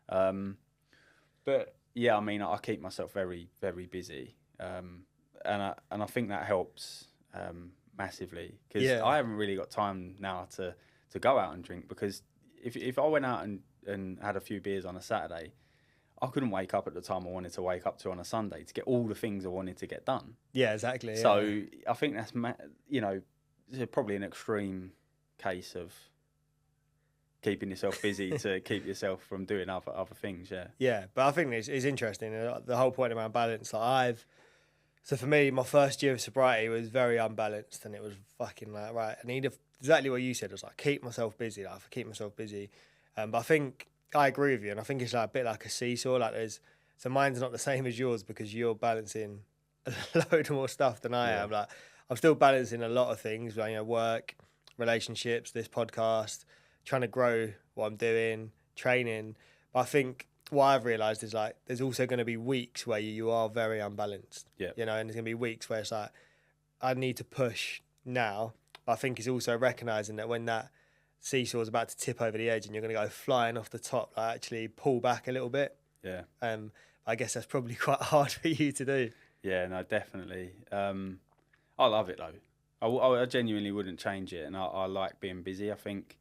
But yeah, I mean, I keep myself very, very busy, and I think that helps massively, because I haven't really got time now to go out and drink, because if I went out and had a few beers on a Saturday, I couldn't wake up at the time I wanted to wake up to on a Sunday to get all the things I wanted to get done. Yeah, exactly. So I think that's, probably an extreme case of keeping yourself busy to keep yourself from doing other things. Yeah. Yeah, but I think it's interesting. The whole point around balance. So for me, my first year of sobriety was very unbalanced, and it was fucking like, right, I need exactly what you said. It was like keep myself busy, keep myself busy. But I think I agree with you, and I think it's like a bit like a seesaw. Like so mine's not the same as yours because you're balancing a load more stuff than I am. Like I'm still balancing a lot of things, like, work, relationships, this podcast, trying to grow what I'm doing, training. But I think what I've realised is like there's also going to be weeks where you are very unbalanced. Yeah. And there's going to be weeks where it's like I need to push now. But I think it's also recognising that when that seesaw is about to tip over the edge and you're going to go flying off the top, like actually pull back a little bit. Yeah. I guess that's probably quite hard for you to do. Yeah, no, definitely. I love it though. I genuinely wouldn't change it, and I like being busy. I think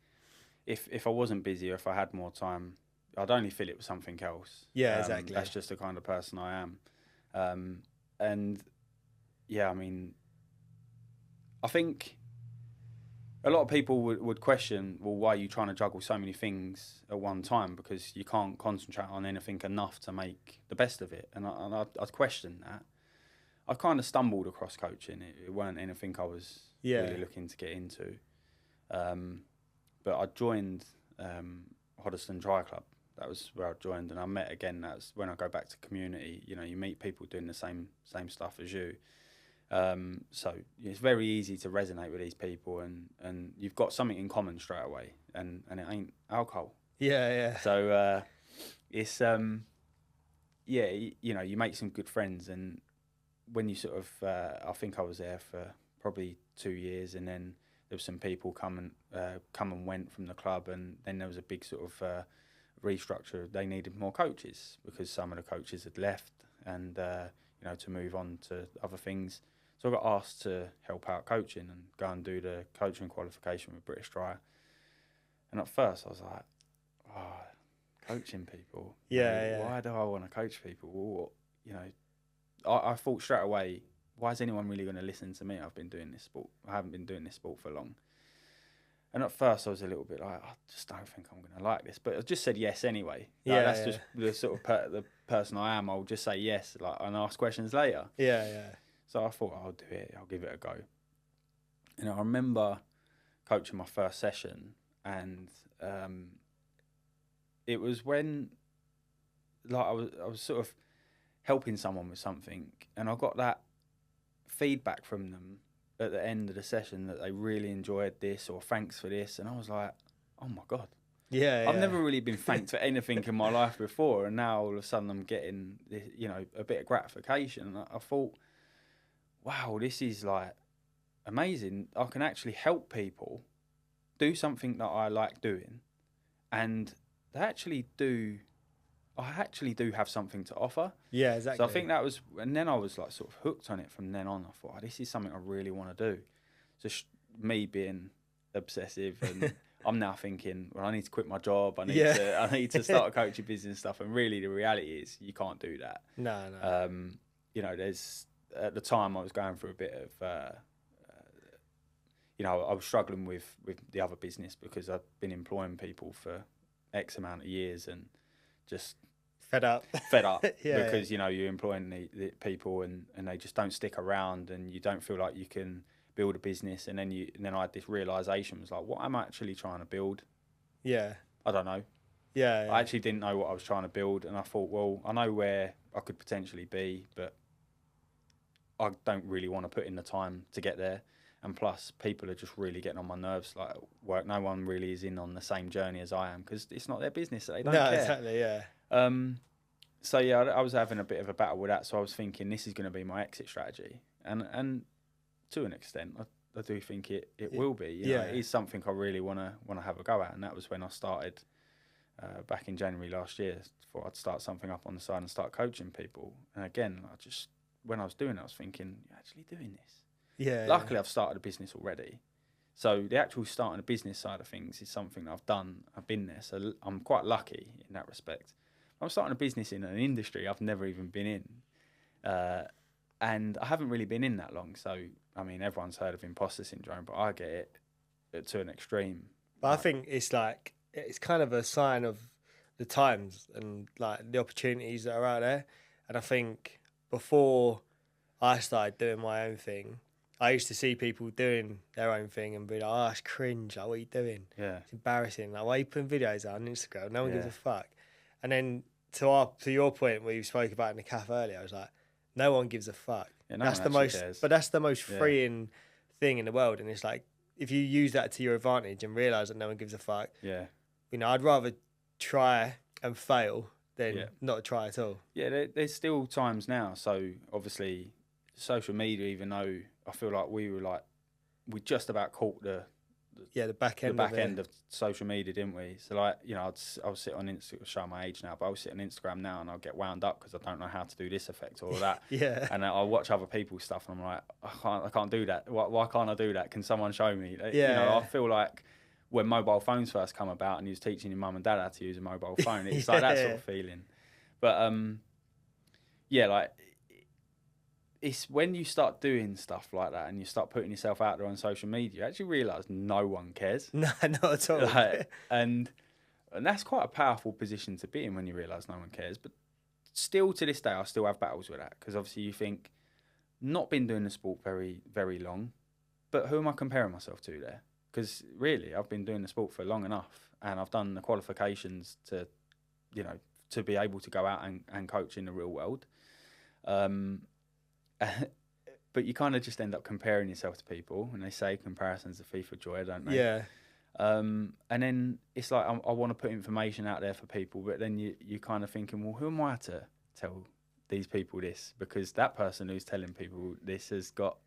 if I wasn't busy or if I had more time, I'd only fill it with something else. Yeah, exactly. That's just the kind of person I am. And yeah, I mean, I think a lot of people would question, well, why are you trying to juggle so many things at one time? Because you can't concentrate on anything enough to make the best of it. And I'd question that. I kind of stumbled across coaching. It weren't anything I was really looking to get into. But I joined Hoddesdon Dry Club. That was where I joined, and I met again. That's when I go back to community. You meet people doing the same stuff as you. So it's very easy to resonate with these people, and you've got something in common straight away, and it ain't alcohol. Yeah. So it's you make some good friends, and when you sort of I think I was there for probably 2 years, and then there were some people come and went from the club, and then there was a big sort of restructure. They needed more coaches because some of the coaches had left, and to move on to other things. So I got asked to help out coaching and go and do the coaching qualification with British Dry. And at first I was like, coaching people? Why do I want to coach people? Well, I thought straight away, why is anyone really going to listen to me? I've been doing this sport. I haven't been doing this sport for long. And at first I was a little bit like, I just don't think I'm going to like this. But I just said yes anyway. That's just the sort of the person I am. I'll just say yes and ask questions later. Yeah. So I thought, I'll do it. I'll give it a go. And I remember coaching my first session, and it was when I was sort of helping someone with something, and I got that feedback from them at the end of the session that they really enjoyed this, or thanks for this, and I was like, oh my God. I've never really been thanked for anything in my life before, and now all of a sudden I'm getting this, a bit of gratification. And I thought, wow, this is like amazing. I can actually help people do something that I like doing, and I actually do have something to offer. Yeah, exactly. So I think that was, and then I was like sort of hooked on it from then on. I thought, this is something I really want to do. So me being obsessive, and I'm now thinking, well, I need to quit my job. I need to start a coaching business stuff. And really, the reality is, you can't do that. No. There's at the time I was going through a bit of, I was struggling with the other business because I've been employing people for X amount of years and just fed up because you're employing the people and they just don't stick around, and you don't feel like you can build a business. And then I had this realization, was like, what am I actually trying to build? I don't know. I actually didn't know what I was trying to build, and I thought, well, I know where I could potentially be, but I don't really want to put in the time to get there. And plus, people are just really getting on my nerves. Like work, no one really is in on the same journey as I am, because it's not their business. They don't care. Exactly, yeah. So I was having a bit of a battle with that. So I was thinking, this is going to be my exit strategy, and to an extent, I do think it will be. It is something I really want to have a go at. And that was when I started back in January last year. Thought I'd start something up on the side and start coaching people. And again, when I was doing it, I was thinking, you're actually doing this. Luckily, I've started a business already. So the actual starting a business side of things is something that I've done. I've been there. So I'm quite lucky in that respect. I'm starting a business in an industry I've never even been in. And I haven't really been in that long. So, I mean, everyone's heard of imposter syndrome, but I get it to an extreme. But I think it's like, it's kind of a sign of the times and like the opportunities that are out there. And I think before I started doing my own thing, I used to see people doing their own thing and be like, "Oh, it's cringe. Like, what are you doing? Yeah. It's embarrassing. Like, why are you putting videos out on Instagram? No one gives Yeah. a fuck." And then to your point where you spoke about in the cafe earlier, I was like, no one gives a fuck. Yeah, no That's one the actually most, cares. but that's the most Yeah. freeing thing in the world. And it's like, if you use that to your advantage and realize that no one gives a fuck, Yeah. you know, I'd rather try and fail than Yeah. not try at all. Yeah, there's still times now. So obviously, social media, even though I feel like we just about caught the back end end of social media, didn't we? So like, you know, I'll sit on Instagram, show my age now, but I'll sit on Instagram now and I'll get wound up because I don't know how to do this effect or that. Yeah. And I'll watch other people's stuff and I'm like, I can't do that. Why can't I do that? Can someone show me? Yeah. You know, I feel like when mobile phones first come about and you was teaching your mum and dad how to use a mobile phone, it's like that sort of feeling. But yeah, like it's when you start doing stuff like that and you start putting yourself out there on social media, you actually realise no one cares. No, not at all. Like, and that's quite a powerful position to be in when you realise no one cares. But still to this day, I still have battles with that because obviously you think, not been doing the sport very, very long, but who am I comparing myself to there? Because really, I've been doing the sport for long enough and I've done the qualifications to, you know, to be able to go out and coach in the real world. But you kind of just end up comparing yourself to people, and they say comparison's the thief of joy, don't they? Yeah. And then it's like I want to put information out there for people, but then you kind of thinking, well, who am I to tell these people this? Because that person who's telling people this has got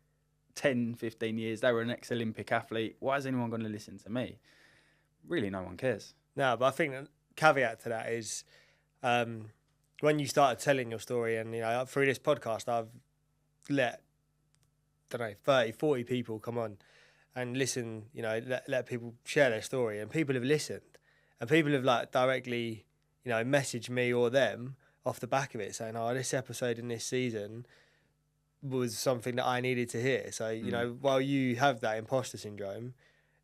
10, 15 years. They were an ex-Olympic athlete. Why is anyone going to listen to me? Really, no one cares. No, but I think the caveat to that is when you started telling your story, and you know, through this podcast, I've let 30, 40 people come on and listen, you know, let people share their story, and people have listened, and people have like directly, you know, messaged me or them off the back of it saying, "Oh, this episode in this season was something that I needed to hear." So, you know, while you have that imposter syndrome,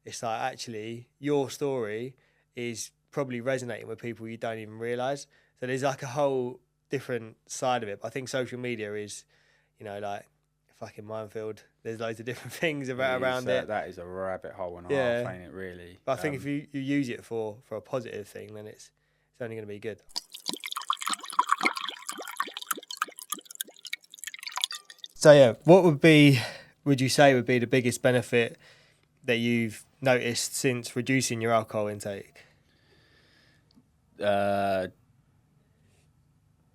it's like actually your story is probably resonating with people you don't even realise. So there's like a whole different side of it. But I think social media is, you know, like a fucking minefield. There's loads of different things around it. That is a rabbit hole and a half, ain't it, really? But I think if you use it for a positive thing, then it's only going to be good. So yeah, what would you say would be the biggest benefit that you've noticed since reducing your alcohol intake?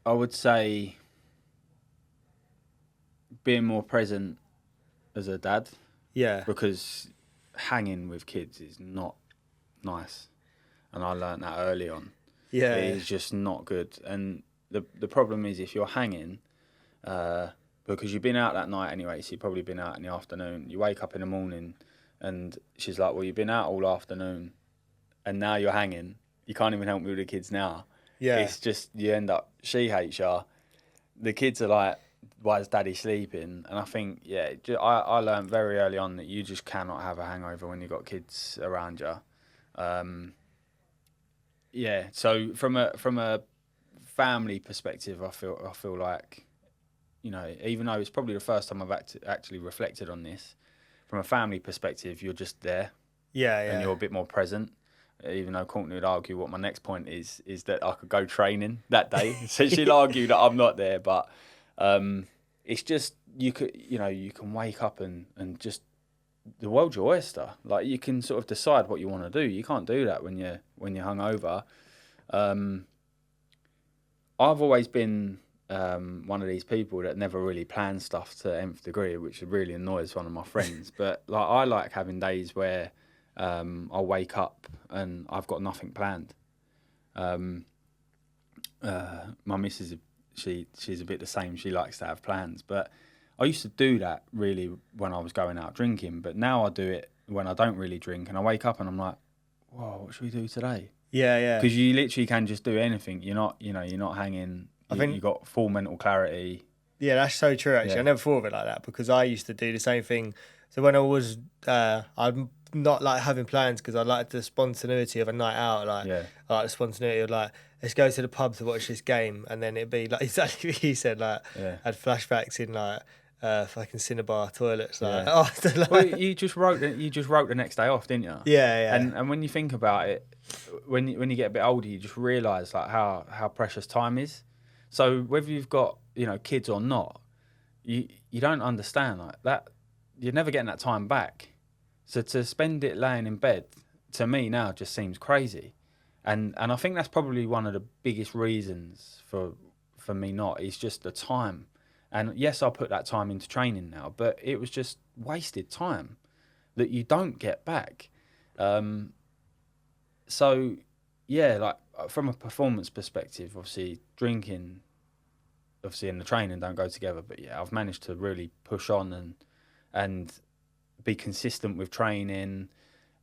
I would say being more present as a dad. Yeah. Because hanging with kids is not nice. And I learned that early on. Yeah. It is just not good. And the problem is if you're hanging, because you've been out that night anyway, so you've probably been out in the afternoon. You wake up in the morning and she's like, well, you've been out all afternoon and now you're hanging. You can't even help me with the kids now. Yeah. It's just, you end up, she hates you. The kids are like, why is daddy sleeping? And I think, yeah, I learned very early on that you just cannot have a hangover when you've got kids around you. Yeah, so from a family perspective, I feel like, you know, even though it's probably the first time I've actually reflected on this, from a family perspective, you're just there. Yeah. And you're a bit more present. Even though Courtney would argue what my next point is that I could go training that day. So she'll argue that I'm not there, but it's just you can wake up and just the world's your oyster. Like you can sort of decide what you want to do. You can't do that when you're hungover. I've always been one of these people that never really plans stuff to the nth degree, which really annoys one of my friends. But like I like having days where I'll wake up and I've got nothing planned. My missus, she's a bit the same. She likes to have plans, but I used to do that really when I was going out drinking. But now I do it when I don't really drink, and I wake up and I'm like, "Whoa, what should we do today?" Yeah. Because you literally can just do anything. You're not hanging. I think you got full mental clarity. Yeah, that's so true. Actually, Yeah. I never thought of it like that because I used to do the same thing So when I'm not like having plans because I like the spontaneity of a night out. Like, Yeah. I like the spontaneity of like, let's go to the pub to watch this game, and then it'd be like exactly what you said. Like, Yeah. I had flashbacks in like fucking Cinnabar toilets. Like, Yeah. oh, Well, you just wrote the next day off, didn't you? yeah. And when you think about it, when you get a bit older, you just realise like how precious time is. So whether you've got kids or not, you don't understand like that. You're never getting that time back. So to spend it laying in bed, to me now just seems crazy, and I think that's probably one of the biggest reasons for me not is just the time. And yes, I put that time into training now, but it was just wasted time that you don't get back. So yeah, like from a performance perspective, obviously drinking, obviously and the training don't go together. But yeah, I've managed to really push on and be consistent with training,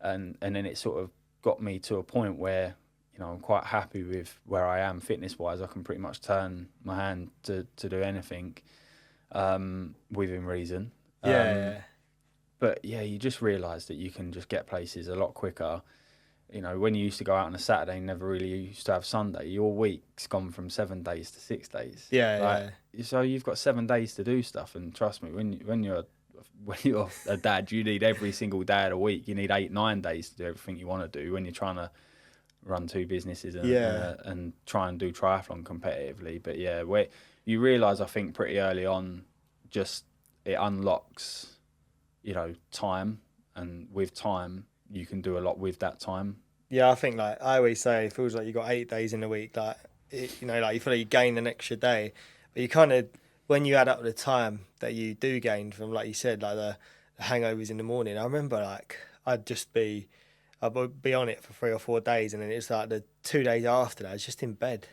and then it sort of got me to a point where I'm quite happy with where I am fitness wise. I can pretty much turn my hand to do anything within reason. Yeah. But yeah, you just realise that you can just get places a lot quicker. When you used to go out on a Saturday and never really used to have Sunday, your week's gone from 7 days to 6 days. Yeah. So you've got 7 days to do stuff, and trust me, when you're a dad, you need every single day of the week. You need 8-9 days to do everything you want to do when you're trying to run 2 businesses and try and do triathlon competitively. But yeah, where you realise, I think pretty early on, just it unlocks, time, and with time you can do a lot with that time. Yeah, I think like I always say, it feels like you got 8 days in a week. Like like you feel like you gain an extra day, but you kind of when you add up the time that you do gain from, like you said, like the hangovers in the morning. I remember like I'd be on it for 3 or 4 days, and then it's like the 2 days after that, I was just in bed,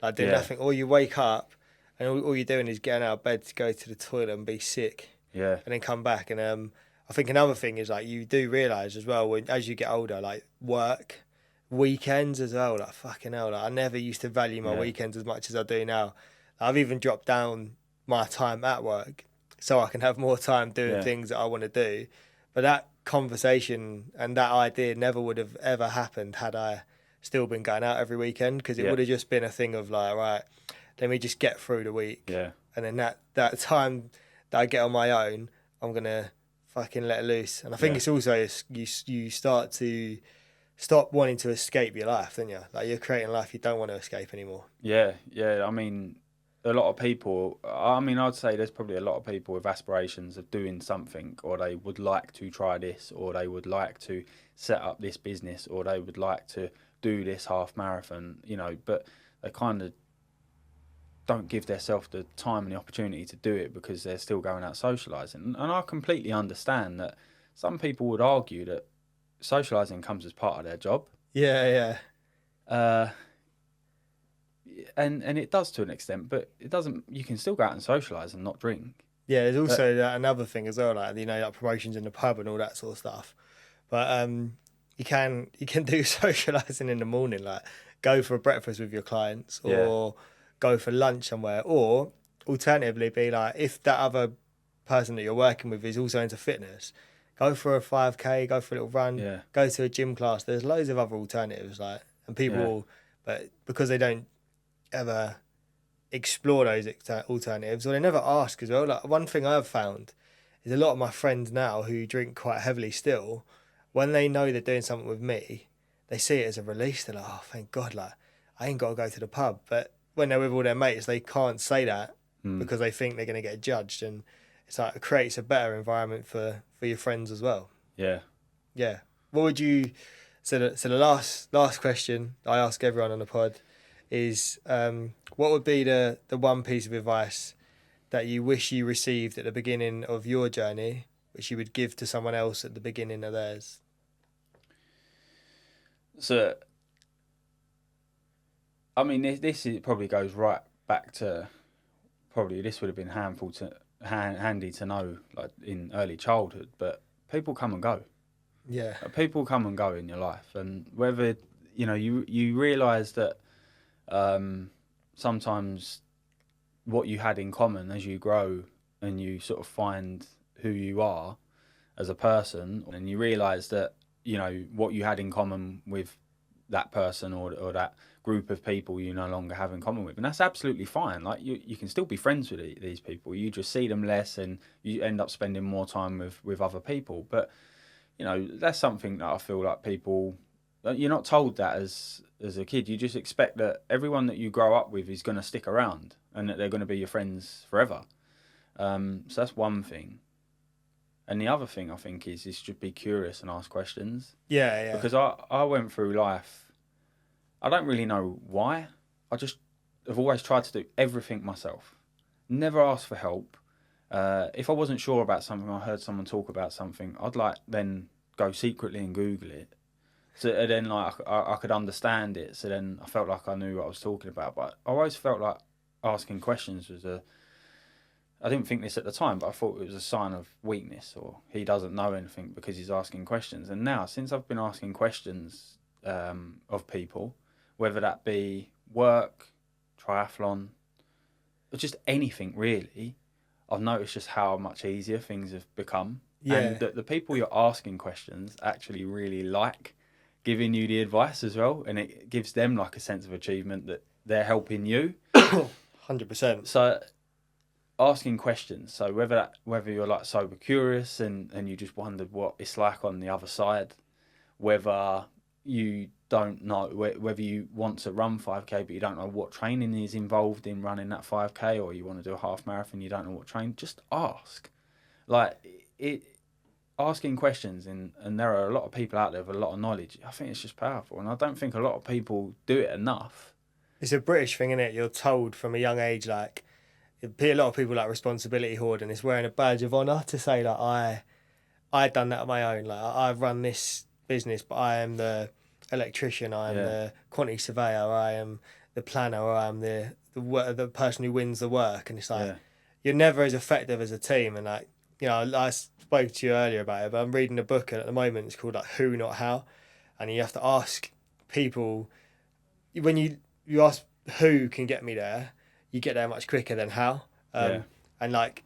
like doing nothing. Or you wake up and all you're doing is getting out of bed to go to the toilet and be sick. Yeah. And then come back. And I think another thing is like you do realise as well as you get older, like work, weekends as well. Like fucking hell, like I never used to value my weekends as much as I do now. I've even dropped down my time at work so I can have more time doing things that I want to do. But that conversation and that idea never would have ever happened had I still been going out every weekend, because it would have just been a thing of like, right, let me just get through the week. Yeah. And then that time that I get on my own, I'm going to fucking let it loose. And I think it's also you start to stop wanting to escape your life, don't you? Like you're creating a life you don't want to escape anymore. Yeah. I mean, a lot of people, I'd say there's probably a lot of people with aspirations of doing something, or they would like to try this, or they would like to set up this business, or they would like to do this half marathon, but they kind of don't give themselves the time and the opportunity to do it because they're still going out socialising. And I completely understand that some people would argue that socialising comes as part of their job. Yeah. And it does to an extent, but it doesn't. You can still go out and socialise and not drink. Yeah, there's also another thing as well, like like promotions in the pub and all that sort of stuff. But you can do socialising in the morning, like go for a breakfast with your clients, or go for lunch somewhere, or alternatively be like, if that other person that you're working with is also into fitness, go for a 5K, go for a little run, go to a gym class. There's loads of other alternatives, like, and people, but because they don't ever explore those alternatives, or they never ask as well. Like one thing I've found is a lot of my friends now who drink quite heavily still, when they know they're doing something with me, they see it as a release. They're like, oh, thank God, like I ain't got to go to the pub. But when they're with all their mates, they can't say that because they think they're going to get judged, and it's like it creates a better environment for your friends as well. Yeah. What would you? So the last question I ask everyone on the pod is, what would be the one piece of advice that you wish you received at the beginning of your journey, which you would give to someone else at the beginning of theirs? So, I mean, this probably goes right back to, probably this would have been handy to know, like in early childhood, but people come and go. Yeah. People come and go in your life, and whether, you realise that sometimes what you had in common as you grow and you sort of find who you are, as a person, and you realise that, you know, what you had in common with that person or that group of people you no longer have in common with, and that's absolutely fine. Like you can still be friends with these people. You just see them less, and you end up spending more time with other people. But you know, that's something that I feel like people, you're not told that as a kid. You just expect that everyone that you grow up with is going to stick around and that they're going to be your friends forever. So that's one thing. And the other thing I think is just be curious and ask questions. Yeah, yeah. Because I went through life, I don't really know why. I just have always tried to do everything myself. Never asked for help. If I wasn't sure about something, I heard someone talk about something, I'd like then go secretly and Google it. So then like I could understand it. So then I felt like I knew what I was talking about. But I always felt like asking questions was I didn't think this at the time, but I thought it was a sign of weakness, or he doesn't know anything because he's asking questions. And now, since I've been asking questions of people, whether that be work, triathlon, or just anything really, I've noticed just how much easier things have become. Yeah. And the people you're asking questions actually really like giving you the advice as well. And it gives them like a sense of achievement that they're helping you. 100%. So asking questions. So whether you're like sober curious and you just wondered what it's like on the other side, whether you don't know, whether you want to run 5k but you don't know what training is involved in running that 5k, or you want to do a half marathon, you don't know what train, just ask. Like it, asking questions, and there are a lot of people out there with a lot of knowledge. I think it's just powerful, and I don't think a lot of people do it enough. It's a British thing, isn't it? You're told from a young age, like, a lot of people like responsibility hoard, and it's wearing a badge of honour to say like I done that on my own. Like I've run this business, but I am the electrician, I am the quantity surveyor, I am the planner, or I am the person who wins the work. And it's like you're never as effective as a team. And like, you know, I spoke to you earlier about it, but I'm reading a book at the moment. It's called like Who Not How, and you have to ask people when you ask who can get me there, you get there much quicker than how. And like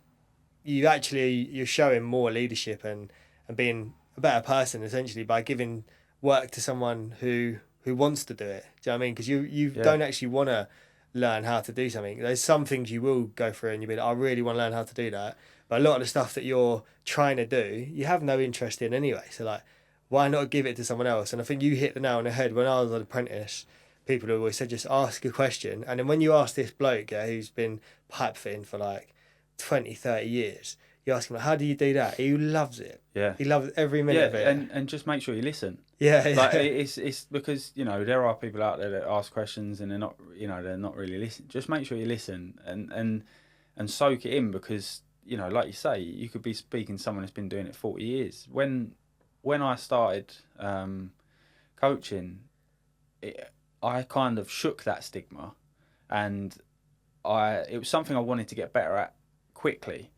you're showing more leadership and being a better person essentially by giving work to someone who wants to do it. Do you know what I mean? Because you don't actually want to learn how to do something. There's some things you will go through and you'll be like, I really want to learn how to do that. But a lot of the stuff that you're trying to do, you have no interest in anyway. So like, why not give it to someone else? And I think you hit the nail on the head. When I was an apprentice, people always said just ask a question. And then when you ask this bloke who's been pipe fitting for like 20, 30 years, you ask him, like, how do you do that? He loves it. Yeah. He loves every minute of it. And just make sure you listen. Yeah. Like it's because, you know, there are people out there that ask questions and they're not really listening. Just make sure you listen and soak it in, because, you know, like you say, you could be speaking to someone who's been doing it 40 years. When I started coaching, I kind of shook that stigma, and it was something I wanted to get better at quickly.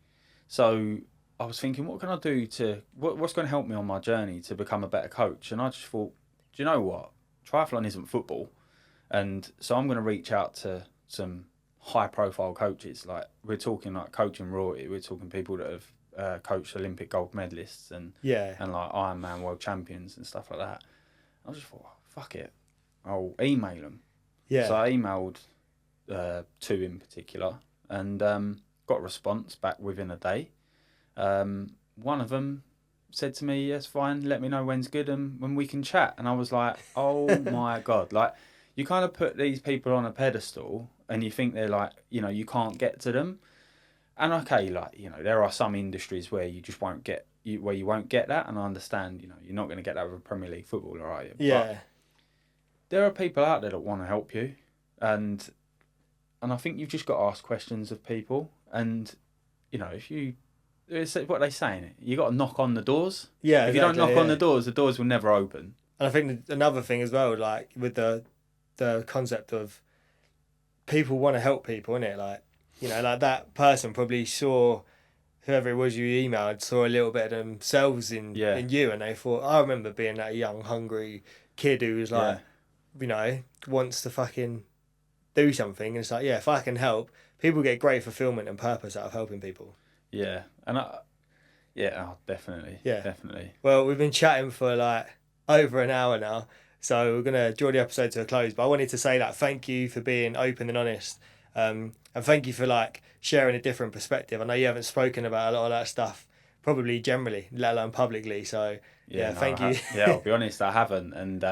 So I was thinking, what can I do what's going to help me on my journey to become a better coach? And I just thought, do you know what? Triathlon isn't football. And so I'm going to reach out to some high profile coaches. Like we're talking like coaching royalty. We're talking people that have coached Olympic gold medalists and like Ironman world champions and stuff like that. I just thought, fuck it, I'll email them. Yeah. So I emailed 2 in particular and got a response back within a day. One of them said to me, yes, fine, let me know when's good and when we can chat. And I was like, oh my God. Like, you kind of put these people on a pedestal and you think they're like, you know, you can't get to them. And okay, like, you know, there are some industries where you just won't get, where you won't get that. And I understand, you know, you're not going to get that with a Premier League footballer, are you? Yeah. But there are people out there that want to help you. And I think you've just got to ask questions of people. And, you know, it's what they saying. You got to knock on the doors. Yeah, if you don't knock on the doors will never open. And I think another thing as well, like with the concept of people want to help people, innit? Like, you know, like that person probably saw whoever it was you emailed saw a little bit of themselves in you, and they thought, I remember being that young, hungry kid who was like, you know, wants to fucking do something, and it's like, if I can help, people get great fulfillment and purpose out of helping people. Yeah, and Yeah, oh, definitely. Yeah. Definitely. Well, we've been chatting for like over an hour now, so we're gonna draw the episode to a close. But I wanted to say that thank you for being open and honest, and thank you for like sharing a different perspective. I know you haven't spoken about a lot of that stuff, probably generally, let alone publicly. So yeah, No, thank you. yeah, I'll be honest, I haven't, and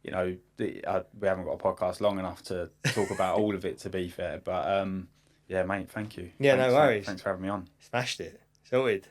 you know, we haven't got a podcast long enough to talk about all of it. To be fair, but yeah, mate, thank you. Yeah, no worries. Thanks for having me on. Smashed it. Sorted.